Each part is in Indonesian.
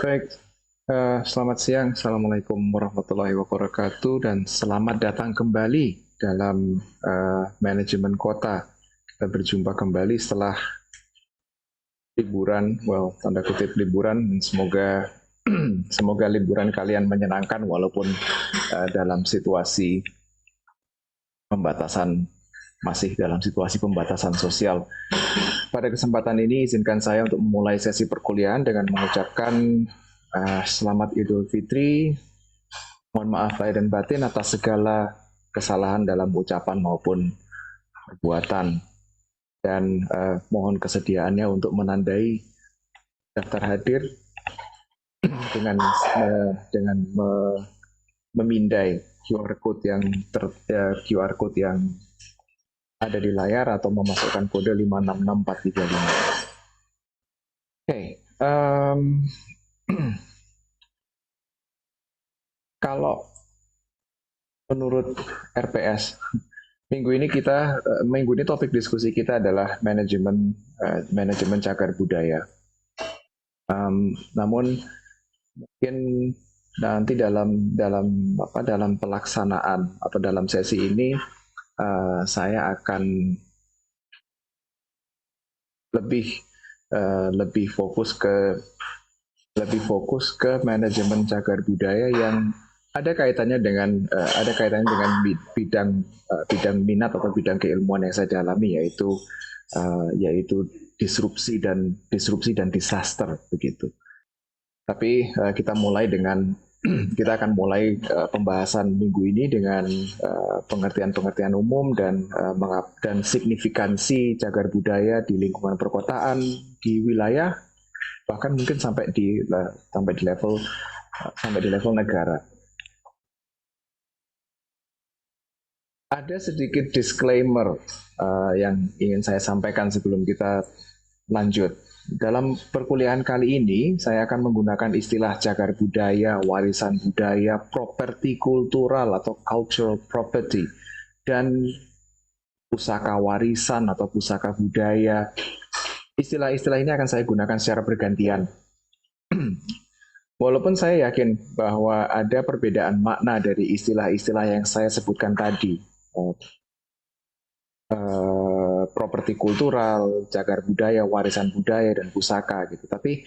Baik, selamat siang. Assalamualaikum warahmatullahi wabarakatuh dan selamat datang kembali dalam manajemen kota. Kita berjumpa kembali setelah liburan, tanda kutip liburan, dan semoga liburan kalian menyenangkan walaupun dalam situasi pembatasan masih dalam situasi pembatasan sosial. Pada kesempatan ini izinkan saya untuk memulai sesi perkuliahan dengan mengucapkan selamat Idul Fitri. Mohon maaf lahir dan batin atas segala kesalahan dalam ucapan maupun perbuatan. Dan mohon kesediaannya untuk menandai daftar hadir dengan memindai QR code yang ada di layar atau memasukkan kode 566435. Oke, kalau menurut RPS, minggu ini topik diskusi kita adalah manajemen cagar budaya. Namun mungkin nanti dalam pelaksanaan atau dalam sesi ini saya akan lebih fokus ke manajemen cagar budaya yang ada kaitannya dengan bidang minat atau bidang keilmuan yang saya dalami, yaitu disrupsi dan disaster begitu. Tapi kita akan mulai pembahasan minggu ini dengan pengertian umum dan signifikansi cagar budaya di lingkungan perkotaan, di wilayah, bahkan mungkin sampai di level negara. Ada sedikit disclaimer yang ingin saya sampaikan sebelum kita lanjut. Dalam perkuliahan kali ini, saya akan menggunakan istilah cagar budaya, warisan budaya, properti kultural atau cultural property, dan pusaka warisan atau pusaka budaya. Istilah-istilah ini akan saya gunakan secara bergantian. Walaupun saya yakin bahwa ada perbedaan makna dari istilah-istilah yang saya sebutkan tadi, properti kultural, cagar budaya, warisan budaya, dan pusaka gitu. Tapi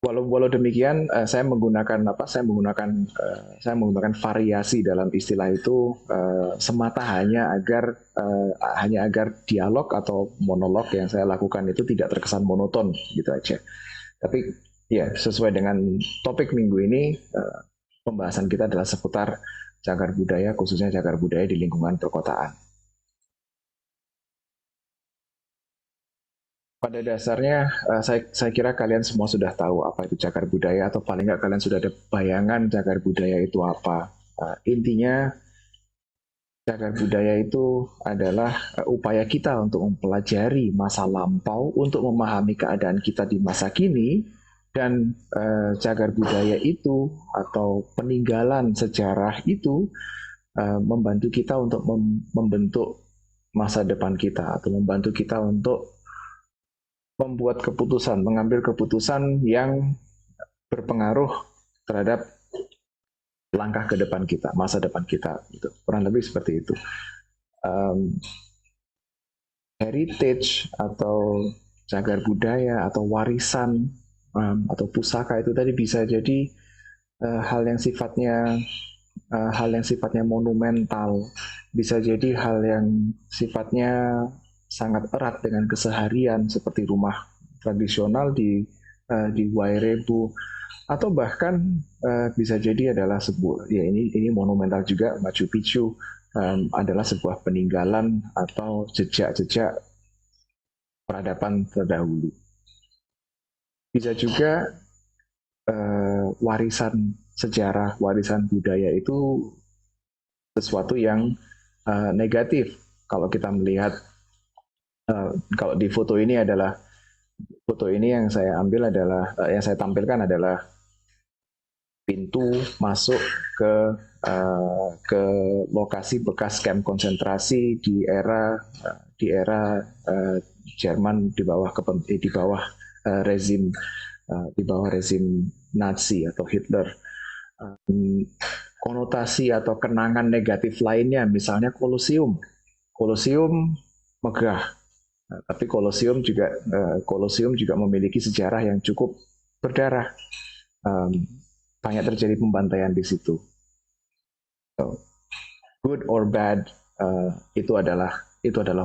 walau demikian, saya menggunakan variasi dalam istilah itu semata hanya agar dialog atau monolog yang saya lakukan itu tidak terkesan monoton gitu aja. Tapi ya, sesuai dengan topik minggu ini, pembahasan kita adalah seputar cagar budaya, khususnya cagar budaya di lingkungan perkotaan. Pada dasarnya, saya kira kalian semua sudah tahu apa itu cagar budaya, atau paling nggak kalian sudah ada bayangan cagar budaya itu apa. Intinya, cagar budaya itu adalah upaya kita untuk mempelajari masa lampau, untuk memahami keadaan kita di masa kini, dan cagar budaya itu atau peninggalan sejarah itu membantu kita untuk membentuk masa depan kita, atau membantu kita untuk mengambil keputusan yang berpengaruh terhadap langkah ke depan kita, masa depan kita. Gitu. Kurang lebih seperti itu. Heritage atau cagar budaya atau warisan atau pusaka itu tadi bisa jadi hal yang sifatnya monumental, bisa jadi hal yang sifatnya sangat erat dengan keseharian seperti rumah tradisional di Wairebo, atau bahkan bisa jadi adalah ini monumental juga, Machu Picchu adalah sebuah peninggalan atau jejak-jejak peradaban terdahulu. Bisa juga warisan sejarah, warisan budaya itu sesuatu yang negatif. Kalau kita melihat, kalau di foto ini yang saya ambil yang saya tampilkan adalah pintu masuk ke lokasi bekas kamp konsentrasi di era Jerman di bawah rezim Nazi atau Hitler. Konotasi atau kenangan negatif lainnya, misalnya Kolosium. Kolosium megah, tapi Kolosium juga memiliki sejarah yang cukup berdarah. Banyak terjadi pembantaian di situ. So, good or bad, itu adalah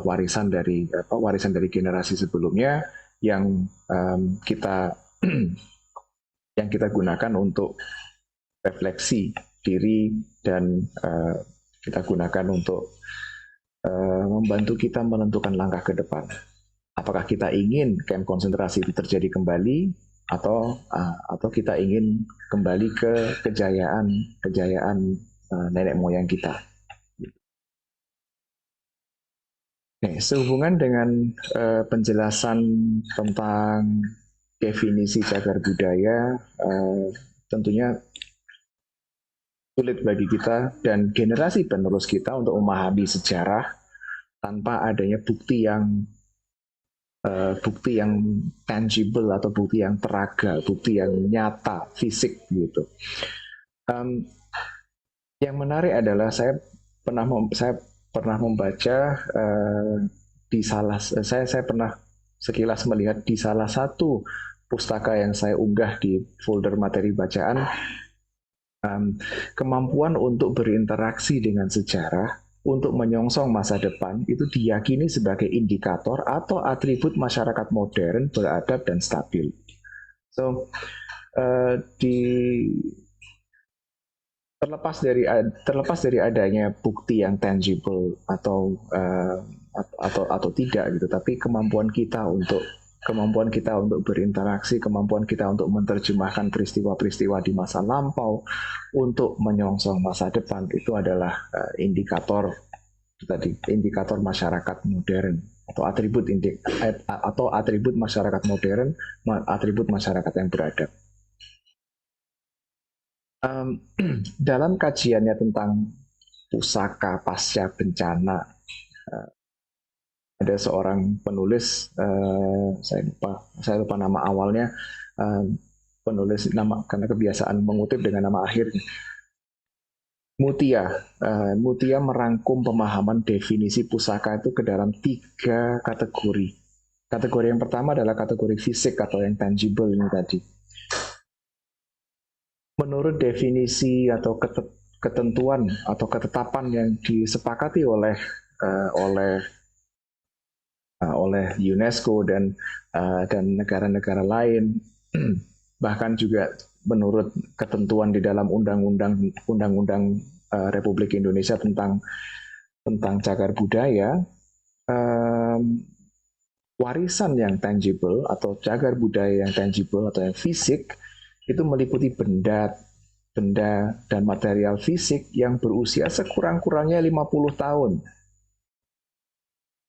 warisan dari generasi sebelumnya yang kita gunakan untuk refleksi diri, dan kita gunakan untuk membantu kita menentukan langkah ke depan. Apakah kita ingin kamp konsentrasi itu terjadi kembali, atau kita ingin kembali ke kejayaan nenek moyang kita. Sehubungan dengan penjelasan tentang definisi cagar budaya, tentunya sulit bagi kita dan generasi penerus kita untuk memahami sejarah tanpa adanya bukti yang tangible atau bukti yang teraga, bukti yang nyata, fisik gitu. Yang menarik adalah saya pernah membaca saya pernah sekilas melihat di salah satu pustaka yang saya unggah di folder materi bacaan, kemampuan untuk berinteraksi dengan sejarah untuk menyongsong masa depan itu diyakini sebagai indikator atau atribut masyarakat modern beradab dan stabil. So, terlepas dari adanya bukti yang tangible atau tidak gitu, tapi kemampuan kita untuk berinteraksi, kemampuan kita untuk menerjemahkan peristiwa-peristiwa di masa lampau untuk menyongsong masa depan, itu adalah indikator masyarakat modern atau atribut masyarakat modern, atribut masyarakat yang beradab. Dalam kajiannya tentang pusaka pasca bencana, ada seorang penulis, saya lupa nama awalnya, penulis nama karena kebiasaan mengutip dengan nama akhir. Mutia merangkum pemahaman definisi pusaka itu ke dalam 3 kategori. Kategori yang pertama adalah kategori fisik atau yang tangible ini tadi. Menurut definisi atau ketentuan atau ketetapan yang disepakati oleh UNESCO dan negara-negara lain, bahkan juga menurut ketentuan di dalam Undang-Undang Republik Indonesia tentang cagar budaya, warisan yang tangible atau cagar budaya yang tangible atau yang fisik itu meliputi benda dan material fisik yang berusia sekurang-kurangnya 50 tahun.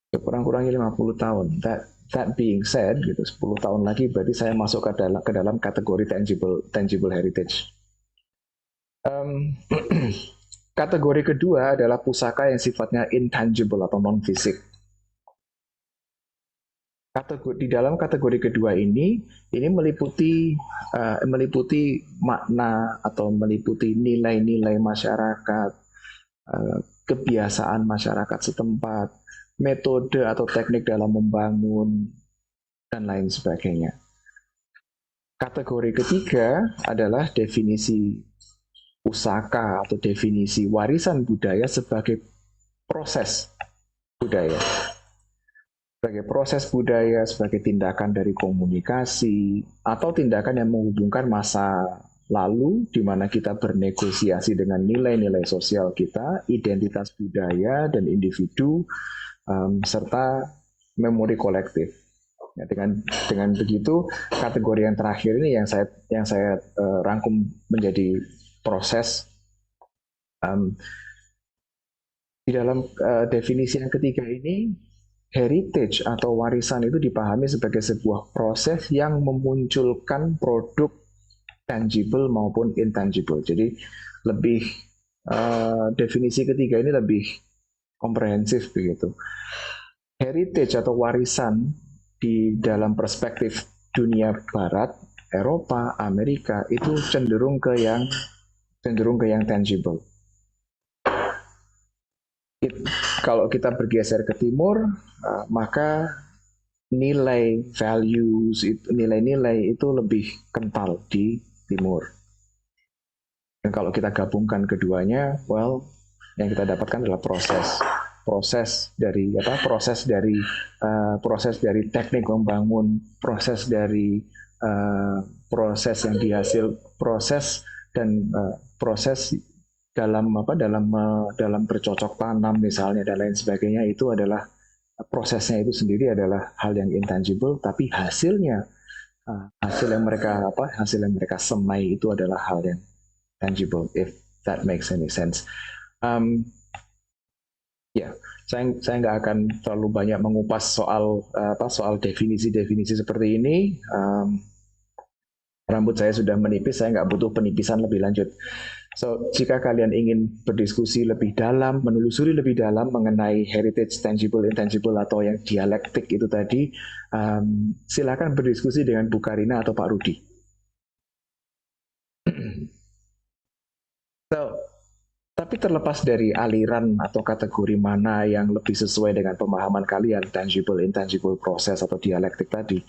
Sekurang-kurangnya 50 tahun. That being said, gitu, 10 tahun lagi berarti saya masuk ke dalam kategori tangible heritage. Kategori kedua adalah pusaka yang sifatnya intangible atau non-fisik. Di dalam kategori kedua ini meliputi makna atau meliputi nilai-nilai masyarakat, kebiasaan masyarakat setempat, metode atau teknik dalam membangun, dan lain sebagainya. Kategori ketiga adalah definisi pusaka atau definisi warisan budaya sebagai proses budaya. Sebagai proses budaya, sebagai tindakan dari komunikasi, atau tindakan yang menghubungkan masa lalu, di mana kita bernegosiasi dengan nilai-nilai sosial kita, identitas budaya dan individu, serta memori kolektif. Ya, dengan begitu, kategori yang terakhir ini yang saya rangkum menjadi proses. Di dalam definisi yang ketiga ini, heritage atau warisan itu dipahami sebagai sebuah proses yang memunculkan produk tangible maupun intangible. Jadi definisi ketiga ini lebih komprehensif begitu. heritage atau warisan di dalam perspektif dunia Barat, Eropa, Amerika itu cenderung ke yang tangible. Kalau kita bergeser ke timur, maka nilai values, nilai-nilai itu lebih kental di timur. Dan kalau kita gabungkan keduanya, well, yang kita dapatkan adalah proses dari teknik membangun, proses yang dihasil, proses dalam bercocok tanam misalnya dan lain sebagainya, itu adalah prosesnya itu sendiri adalah hal yang intangible, tapi hasil yang mereka semai itu adalah hal yang tangible, if that makes any sense. Ya, saya nggak akan terlalu banyak mengupas soal definisi-definisi seperti ini. Rambut saya sudah menipis, saya nggak butuh penipisan lebih lanjut. So, jika kalian ingin berdiskusi lebih dalam, menelusuri lebih dalam mengenai heritage tangible, intangible, atau yang dialektik itu tadi, silakan berdiskusi dengan Bu Karina atau Pak Rudi. So, tapi terlepas dari aliran atau kategori mana yang lebih sesuai dengan pemahaman kalian, tangible, intangible proses atau dialektik tadi,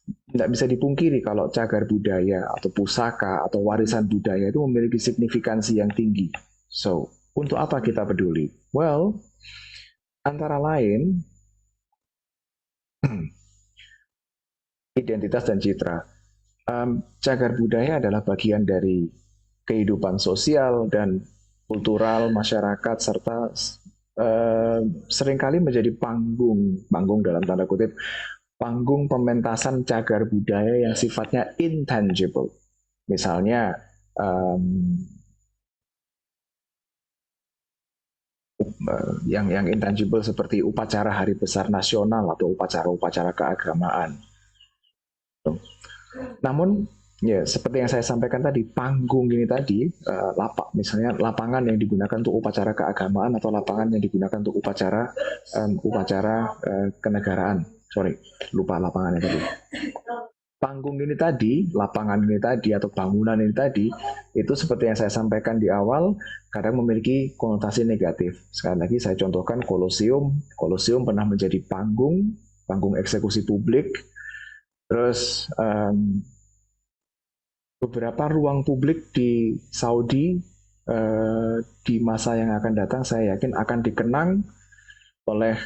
tidak bisa dipungkiri kalau cagar budaya atau pusaka atau warisan budaya itu memiliki signifikansi yang tinggi. So, untuk apa kita peduli? Well, antara lain identitas dan citra. Cagar budaya adalah bagian dari kehidupan sosial dan kultural masyarakat serta seringkali menjadi panggung dalam tanda kutip, panggung pementasan cagar budaya yang sifatnya intangible. Misalnya, yang intangible seperti upacara hari besar nasional atau upacara-upacara keagamaan. Namun, ya seperti yang saya sampaikan tadi, panggung ini tadi, misalnya lapangan yang digunakan untuk upacara keagamaan atau lapangan yang digunakan untuk upacara kenegaraan. Sorry, lupa lapangannya tadi. Panggung ini tadi, lapangan ini tadi, atau bangunan ini tadi, itu seperti yang saya sampaikan di awal, kadang memiliki konotasi negatif. Sekali lagi saya contohkan Kolosium. Kolosium pernah menjadi panggung eksekusi publik. Terus beberapa ruang publik di Saudi di masa yang akan datang, saya yakin akan dikenang oleh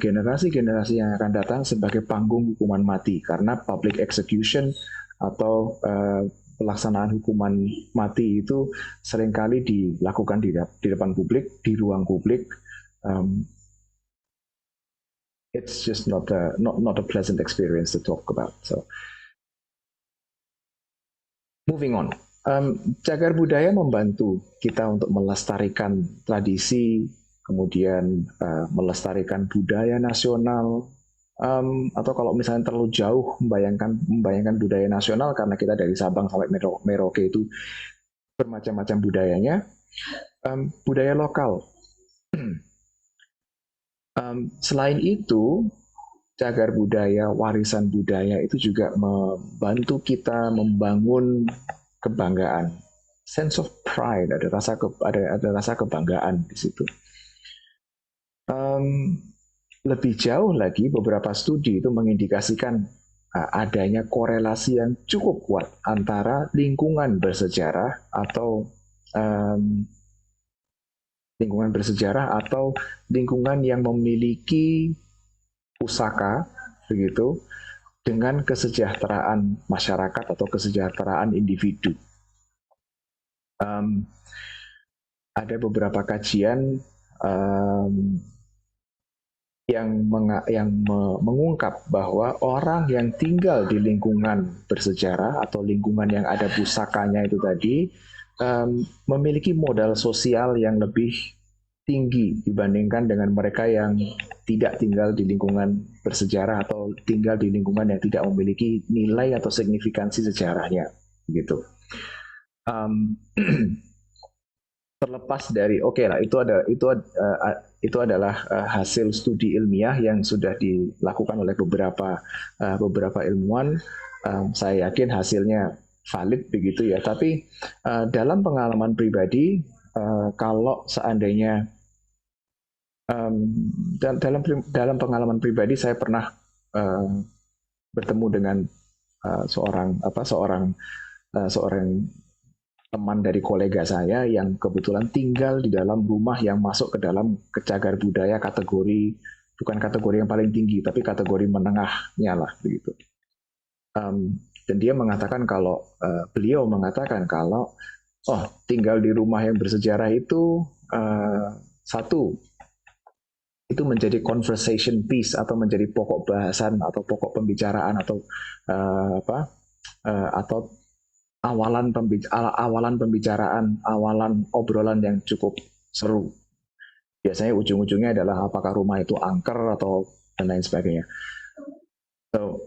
generasi-generasi yang akan datang sebagai panggung hukuman mati, karena public execution atau pelaksanaan hukuman mati itu seringkali dilakukan di depan publik, di ruang publik. It's just not a pleasant experience to talk about. So, moving on. Cagar budaya membantu kita untuk melestarikan tradisi, kemudian melestarikan budaya nasional, atau kalau misalnya terlalu jauh membayangkan budaya nasional, karena kita dari Sabang sampai Merauke itu bermacam-macam budayanya, budaya lokal. Selain itu, cagar budaya, warisan budaya itu juga membantu kita membangun kebanggaan, sense of pride, ada rasa kebanggaan di situ. Lebih jauh lagi, beberapa studi itu mengindikasikan adanya korelasi yang cukup kuat antara lingkungan bersejarah atau lingkungan yang memiliki pusaka begitu dengan kesejahteraan masyarakat atau kesejahteraan individu. Ada beberapa kajian yang mengungkap bahwa orang yang tinggal di lingkungan bersejarah atau lingkungan yang ada pusakanya itu tadi memiliki modal sosial yang lebih tinggi dibandingkan dengan mereka yang tidak tinggal di lingkungan bersejarah atau tinggal di lingkungan yang tidak memiliki nilai atau signifikansi sejarahnya, gitu. terlepas dari oke lah itu adalah hasil studi ilmiah yang sudah dilakukan oleh beberapa ilmuwan. Saya yakin hasilnya valid begitu ya. Tapi dalam pengalaman pribadi, kalau seandainya dalam pengalaman pribadi saya pernah bertemu dengan seorang teman dari kolega saya yang kebetulan tinggal di dalam rumah yang masuk ke dalam cagar budaya kategori, bukan kategori yang paling tinggi tapi kategori menengahnya lah begitu. Dan dia mengatakan kalau beliau mengatakan kalau tinggal di rumah yang bersejarah itu satu itu menjadi conversation piece atau menjadi pokok bahasan atau pokok pembicaraan atau awalan pembicaraan, awalan obrolan yang cukup seru. Biasanya ujung-ujungnya adalah apakah rumah itu angker atau dan lain sebagainya. So,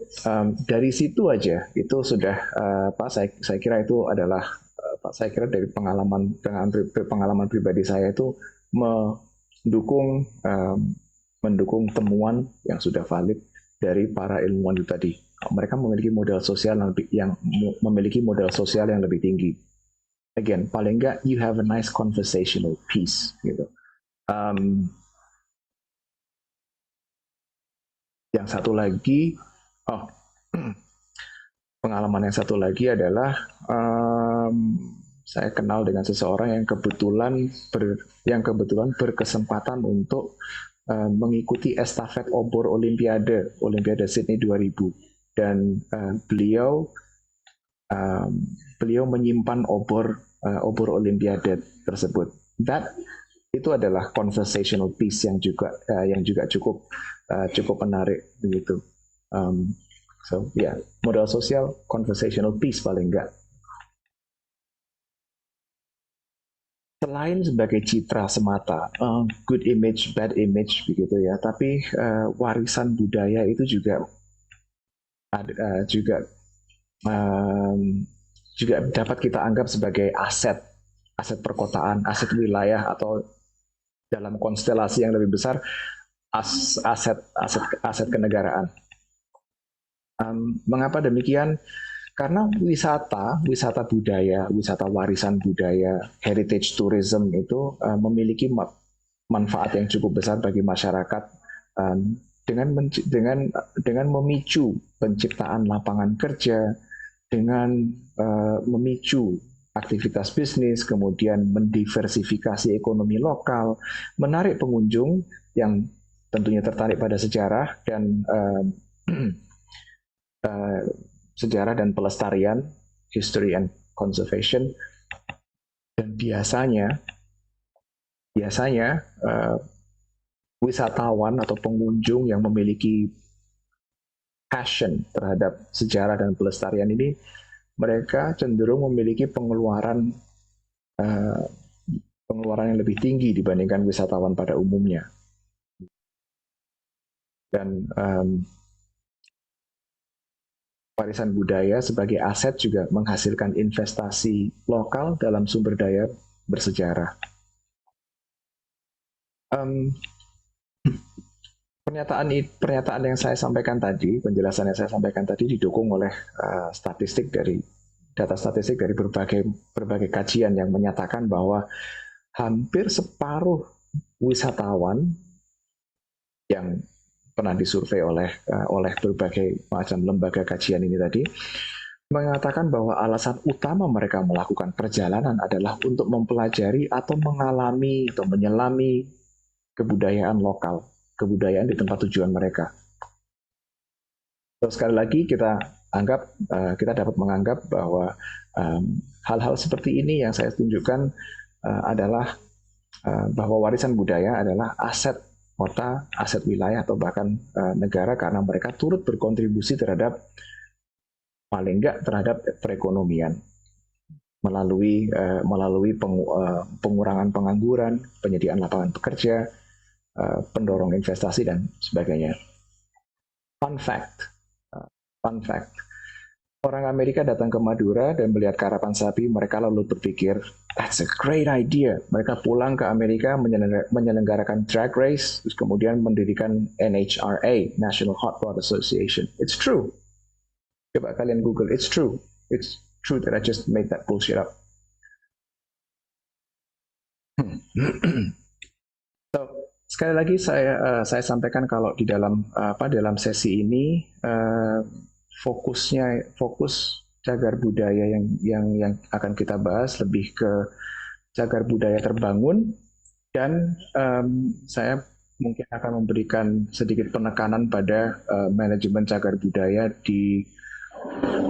dari situ aja itu sudah saya kira itu adalah saya kira dari pengalaman pribadi saya itu mendukung temuan yang sudah valid dari para ilmuwan itu tadi. Mereka memiliki modal sosial yang lebih tinggi. Again, paling nggak you have a nice conversational piece gitu. Yang satu lagi, pengalaman yang satu lagi adalah saya kenal dengan seseorang yang kebetulan berkesempatan untuk mengikuti estafet obor Olimpiade Sydney 2000 dan beliau menyimpan obor Olimpiade tersebut. Itu adalah conversational piece yang juga cukup menarik begitu. So yeah, modal sosial, conversational piece paling enggak. Selain sebagai citra semata, good image, bad image begitu ya, tapi warisan budaya itu juga dapat kita anggap sebagai aset perkotaan, aset wilayah, atau dalam konstelasi yang lebih besar aset kenegaraan. Mengapa demikian? Karena wisata budaya, wisata warisan budaya, heritage tourism itu memiliki manfaat yang cukup besar bagi masyarakat dengan memicu penciptaan lapangan kerja, dengan memicu aktivitas bisnis, kemudian mendiversifikasi ekonomi lokal, menarik pengunjung yang tentunya tertarik pada sejarah dan sejarah dan pelestarian, history and conservation. Dan biasanya wisatawan atau pengunjung yang memiliki passion terhadap sejarah dan pelestarian ini, mereka cenderung memiliki pengeluaran yang lebih tinggi dibandingkan wisatawan pada umumnya. Dan warisan budaya sebagai aset juga menghasilkan investasi lokal dalam sumber daya bersejarah. Pernyataan yang saya sampaikan tadi, penjelasan yang saya sampaikan tadi didukung oleh data statistik dari berbagai kajian yang menyatakan bahwa hampir separuh wisatawan yang pernah disurvei oleh berbagai macam lembaga kajian ini tadi mengatakan bahwa alasan utama mereka melakukan perjalanan adalah untuk mempelajari atau mengalami atau menyelami kebudayaan lokal, kebudayaan di tempat tujuan mereka. Terus sekali lagi kita dapat menganggap bahwa hal-hal seperti ini yang saya tunjukkan adalah bahwa warisan budaya adalah aset kota, aset wilayah, atau bahkan negara karena mereka turut berkontribusi terhadap perekonomian melalui pengurangan pengangguran, penyediaan lapangan pekerja, pendorong investasi dan sebagainya. Fun fact, Orang Amerika datang ke Madura dan melihat karapan sapi, mereka lalu berpikir, that's a great idea. Mereka pulang ke Amerika menyelenggarakan drag race, terus kemudian mendirikan NHRA, National Hot Rod Association. It's true. Coba kalian Google, it's true. It's true that I just made that bullshit up. So, sekali lagi saya sampaikan kalau di dalam sesi ini fokus cagar budaya yang akan kita bahas lebih ke cagar budaya terbangun dan saya mungkin akan memberikan sedikit penekanan pada manajemen cagar budaya di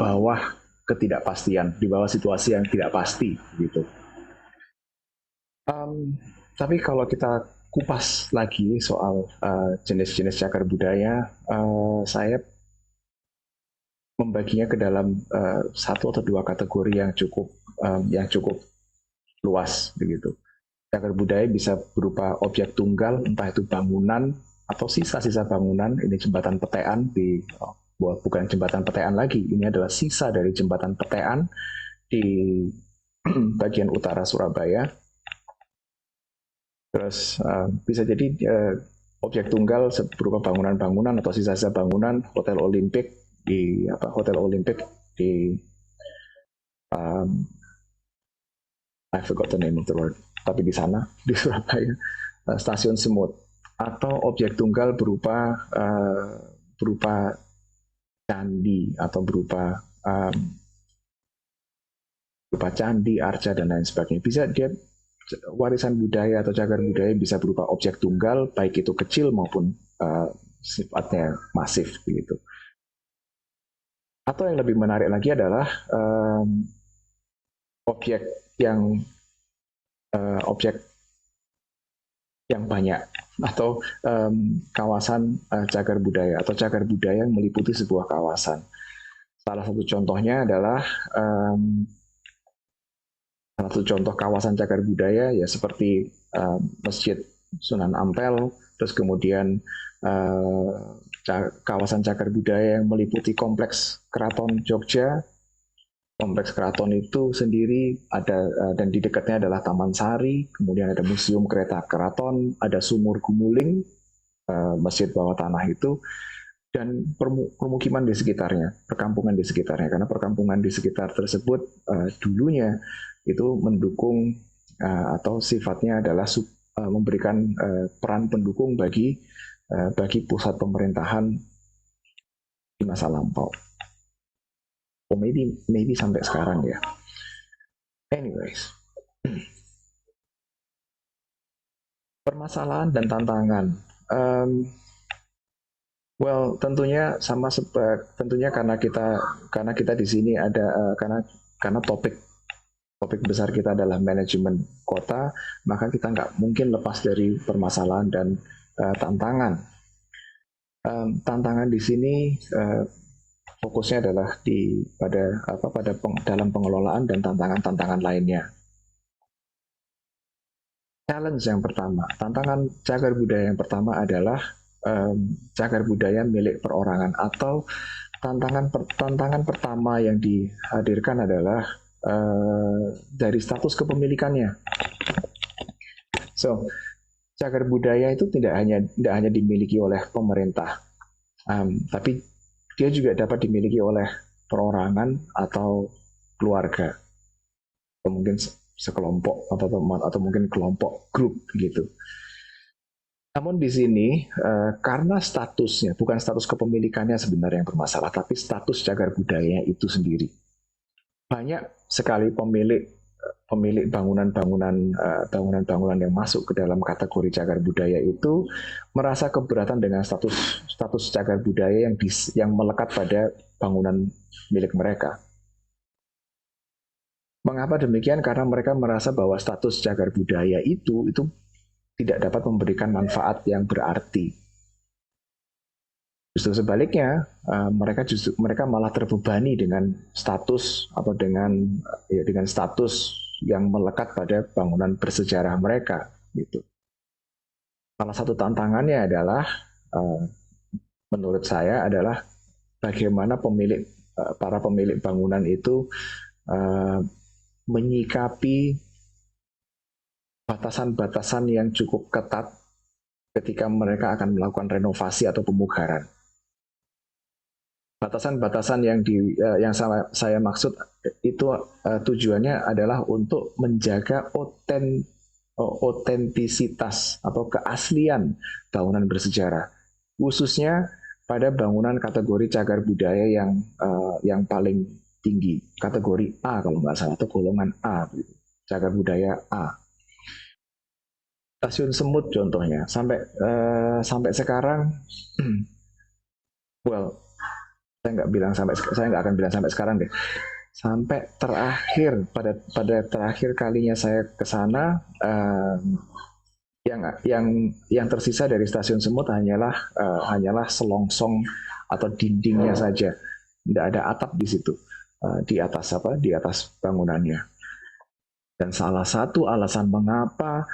bawah ketidakpastian, di bawah situasi yang tidak pasti gitu. Tapi kalau kita kupas lagi soal jenis-jenis cagar budaya, saya membaginya ke dalam satu atau dua kategori yang cukup luas begitu. Cagar budaya bisa berupa objek tunggal, entah itu bangunan atau sisa-sisa bangunan. Ini jembatan Petean bukan jembatan Petean lagi, ini adalah sisa dari jembatan Petean di bagian utara Surabaya. Terus bisa jadi objek tunggal berupa bangunan-bangunan atau sisa-sisa bangunan Hotel Olimpik di I forgot the name of the word, tapi di sana di Surabaya Stasiun Semut, atau objek tunggal berupa candi atau berupa candi, arca dan lain sebagainya. Bisa dia warisan budaya atau cagar budaya bisa berupa objek tunggal, baik itu kecil maupun sifatnya masif begitu. Atau yang lebih menarik lagi adalah objek yang banyak atau kawasan cagar budaya atau cagar budaya yang meliputi sebuah kawasan. Salah satu contohnya adalah salah satu contoh kawasan cagar budaya ya seperti Masjid Sunan Ampel, terus kemudian kawasan cagar budaya yang meliputi kompleks Keraton Jogja. Kompleks keraton itu sendiri ada dan di dekatnya adalah Taman Sari, kemudian ada Museum Kereta Keraton, ada Sumur Gumuling, masjid bawah tanah itu, dan permukiman di sekitarnya, perkampungan di sekitarnya, karena perkampungan di sekitar tersebut dulunya itu mendukung atau sifatnya adalah memberikan peran pendukung bagi pusat pemerintahan di masa lampau. Oh, maybe sampai sekarang ya. Anyways, permasalahan dan tantangan. Well, tentunya karena kita di sini ada karena topik besar kita adalah manajemen kota, maka kita nggak mungkin lepas dari permasalahan dan tantangan. Tantangan di sini fokusnya adalah dalam pengelolaan dan tantangan lainnya. Challenge yang pertama, tantangan cagar budaya yang pertama adalah cagar budaya milik perorangan, atau tantangan pertama yang dihadirkan adalah dari status kepemilikannya. So, cagar budaya itu tidak hanya dimiliki oleh pemerintah, tapi dia juga dapat dimiliki oleh perorangan atau keluarga, atau mungkin sekelompok atau mungkin kelompok grup gitu. Namun di sini karena statusnya bukan status kepemilikannya sebenarnya yang bermasalah, tapi status cagar budaya itu sendiri. Banyak sekali pemilik bangunan yang masuk ke dalam kategori cagar budaya itu merasa keberatan dengan status cagar budaya yang melekat pada bangunan milik mereka. Mengapa demikian? Karena mereka merasa bahwa status cagar budaya itu tidak dapat memberikan manfaat yang berarti. Justru sebaliknya, mereka malah terbebani dengan status atau dengan status yang melekat pada bangunan bersejarah mereka. Gitu. Salah satu tantangannya adalah, menurut saya adalah bagaimana pemilik para pemilik bangunan itu uh, menyikapi batasan-batasan yang cukup ketat ketika mereka akan melakukan renovasi atau pemugaran. Batasan-batasan yang saya maksud itu tujuannya adalah untuk menjaga otentisitas atau keaslian bangunan bersejarah, khususnya pada bangunan kategori cagar budaya yang paling tinggi, kategori A kalau nggak salah, atau golongan A, cagar budaya A. Stasiun Semut contohnya, sampai sekarang, well, saya nggak akan bilang sampai sekarang deh. Sampai terakhir pada terakhir kalinya saya ke sana, yang tersisa dari Stasiun Semut hanyalah selongsong atau dindingnya saja, tidak ada atap di situ, di atas bangunannya. Dan salah satu alasan mengapa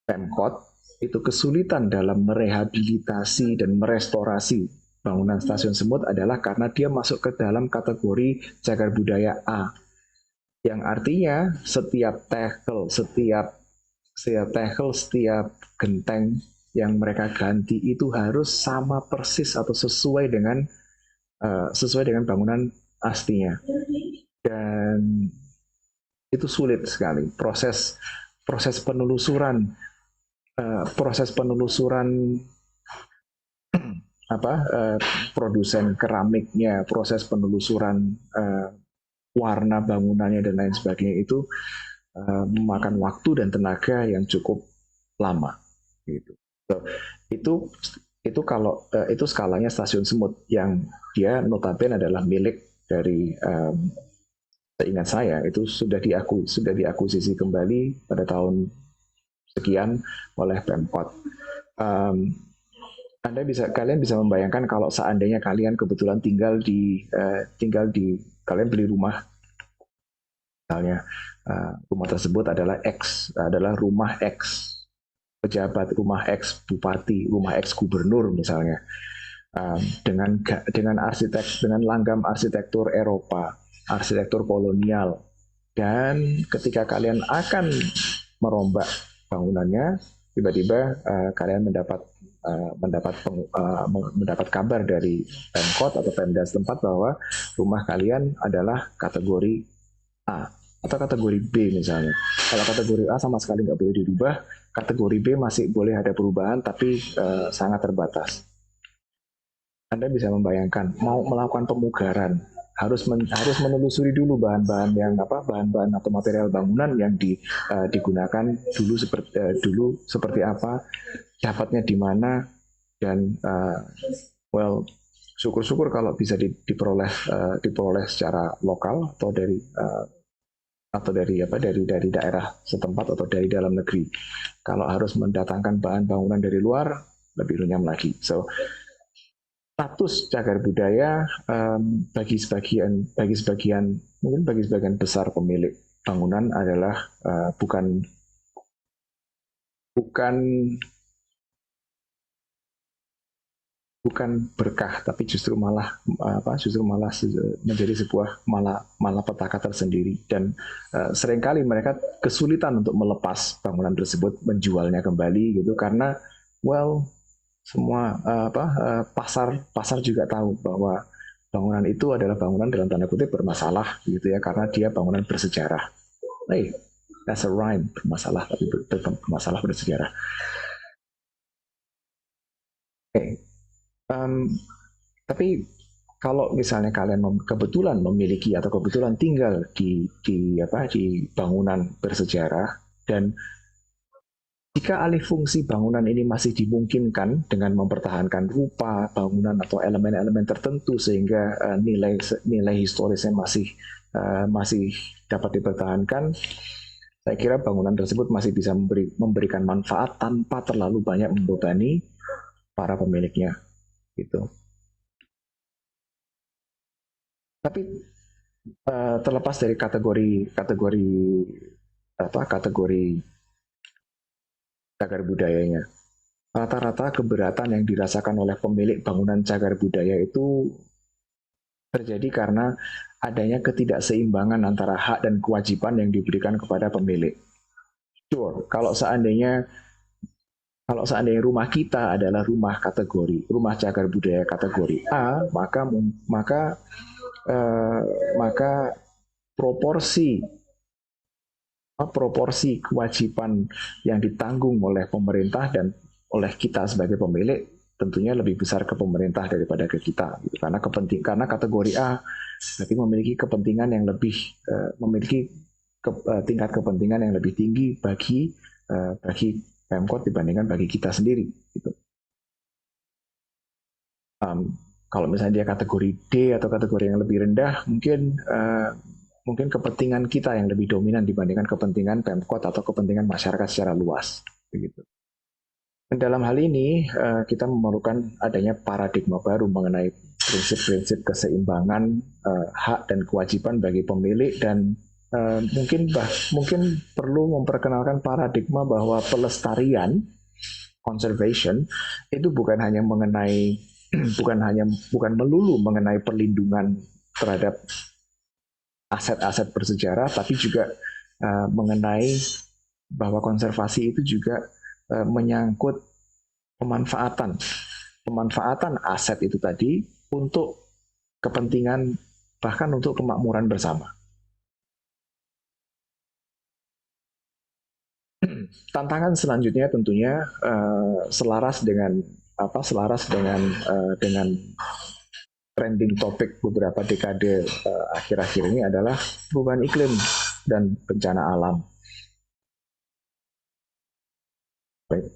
Pemkot itu kesulitan dalam merehabilitasi dan merestorasi bangunan Stasiun Semut adalah karena dia masuk ke dalam kategori cagar budaya A, yang artinya setiap genteng yang mereka ganti itu harus sama persis atau sesuai dengan bangunan aslinya. Dan itu sulit sekali proses penelusuran produsen keramiknya, proses penelusuran warna bangunannya dan lain sebagainya itu memakan waktu dan tenaga yang cukup lama. Gitu. So, itu skalanya Stasiun Semut yang dia notabene adalah milik dari seingat saya itu sudah diakuisisi kembali pada tahun sekian oleh Pemkot. Kalian bisa membayangkan kalau seandainya kalian kebetulan tinggal di kalian beli rumah, misalnya rumah tersebut adalah rumah X pejabat, rumah X bupati, rumah X gubernur misalnya, dengan langgam arsitektur Eropa, arsitektur kolonial, dan ketika kalian akan merombak bangunannya, tiba-tiba kalian mendapat kabar dari Pemkot atau Pemda setempat bahwa rumah kalian adalah kategori A atau kategori B misalnya. Kalau kategori A sama sekali nggak boleh dirubah, kategori B masih boleh ada perubahan tapi sangat terbatas. Anda bisa membayangkan mau melakukan pemugaran harus menelusuri dulu bahan-bahan atau material bangunan yang digunakan dulu seperti apa, dapatnya di mana, dan syukur-syukur kalau bisa diperoleh secara lokal atau dari daerah setempat atau dari dalam negeri. Kalau harus mendatangkan bahan bangunan dari luar, lebih runyam lagi. So, status cagar budaya bagi sebagian besar pemilik bangunan adalah bukan berkah, tapi justru malah menjadi sebuah malapetaka tersendiri, dan seringkali mereka kesulitan untuk melepas bangunan tersebut, menjualnya kembali gitu, karena semua pasar juga tahu bahwa bangunan itu adalah bangunan dalam tanda kutip bermasalah gitu ya, karena dia bangunan bersejarah. Hey, that's a rhyme, bermasalah tapi bermasalah bersejarah. Tapi kalau misalnya kalian kebetulan memiliki atau kebetulan tinggal di bangunan bersejarah, dan jika alih fungsi bangunan ini masih dimungkinkan dengan mempertahankan rupa bangunan atau elemen-elemen tertentu sehingga nilai historisnya masih dapat dipertahankan, saya kira bangunan tersebut masih bisa memberikan manfaat tanpa terlalu banyak membebani para pemiliknya, gitu. Tapi terlepas dari kategori cagar budayanya, rata-rata keberatan yang dirasakan oleh pemilik bangunan cagar budaya itu terjadi karena adanya ketidakseimbangan antara hak dan kewajiban yang diberikan kepada pemilik. Sure, kalau seandainya rumah kita adalah rumah kategori, rumah cagar budaya kategori A, maka eh, maka proporsi proporsi kewajiban yang ditanggung oleh pemerintah dan oleh kita sebagai pemilik tentunya lebih besar ke pemerintah daripada ke kita, gitu. Karena kategori A berarti memiliki kepentingan yang lebih memiliki tingkat kepentingan yang lebih tinggi bagi Pemkot dibandingkan bagi kita sendiri, gitu. Kalau misalnya dia kategori D atau kategori yang lebih rendah, mungkin kepentingan kita yang lebih dominan dibandingkan kepentingan Pemkot atau kepentingan masyarakat secara luas, begitu. Dan dalam hal ini kita memerlukan adanya paradigma baru mengenai prinsip-prinsip keseimbangan hak dan kewajiban bagi pemilik, dan mungkin perlu memperkenalkan paradigma bahwa pelestarian conservation itu bukan hanya mengenai bukan melulu mengenai perlindungan terhadap aset-aset bersejarah, tapi juga mengenai bahwa konservasi itu juga menyangkut pemanfaatan pemanfaatan aset itu tadi untuk kepentingan, bahkan untuk kemakmuran bersama. Tantangan selanjutnya tentunya selaras dengan trending topik beberapa dekade akhir-akhir ini adalah perubahan iklim dan bencana alam. Baik.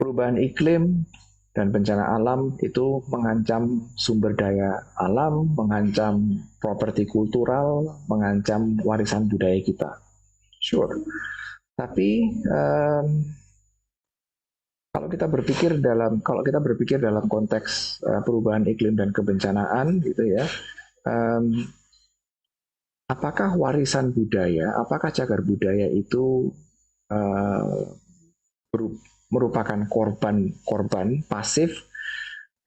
Perubahan iklim dan bencana alam itu mengancam sumber daya alam, mengancam properti kultural, mengancam warisan budaya kita. Sure. Tapi kalau kita berpikir dalam konteks perubahan iklim dan kebencanaan, gitu ya, apakah warisan budaya, apakah cagar budaya itu merupakan korban pasif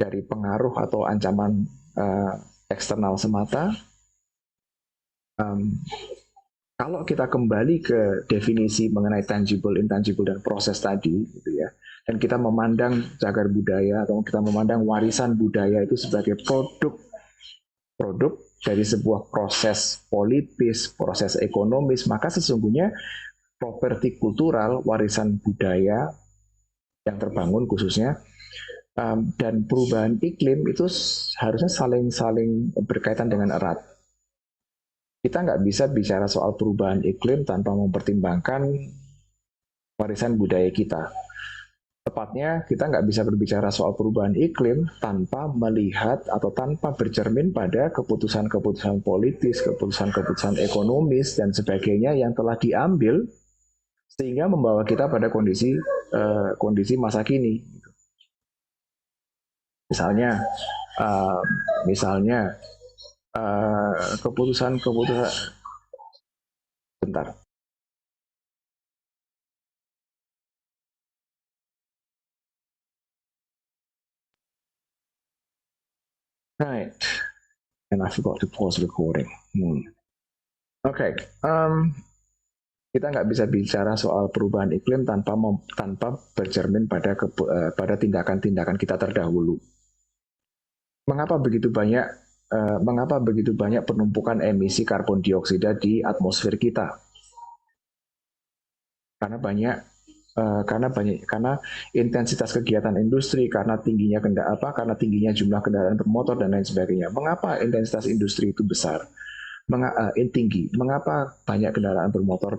dari pengaruh atau ancaman eksternal semata? Kalau kita kembali ke definisi mengenai tangible, intangible, dan proses tadi, gitu ya, dan kita memandang cagar budaya atau kita memandang warisan budaya itu sebagai produk dari sebuah proses politis, proses ekonomis, maka sesungguhnya properti kultural, warisan budaya yang terbangun khususnya, dan perubahan iklim itu harusnya saling berkaitan dengan erat. Kita nggak bisa bicara soal perubahan iklim tanpa mempertimbangkan warisan budaya kita. Tepatnya, kita nggak bisa berbicara soal perubahan iklim tanpa melihat atau tanpa bercermin pada keputusan-keputusan politis, keputusan-keputusan ekonomis, dan sebagainya yang telah diambil sehingga membawa kita pada kondisi masa kini. Misalnya keputusan-keputusan, bentar. Right, and I forgot to pause recording. Oke, kita nggak bisa bicara soal perubahan iklim tanpa bercermin pada tindakan-tindakan kita terdahulu. Mengapa begitu banyak penumpukan emisi karbon dioksida di atmosfer kita? Karena intensitas kegiatan industri, karena tingginya jumlah kendaraan bermotor dan lain sebagainya. Mengapa intensitas industri itu besar? Tinggi. Mengapa banyak kendaraan bermotor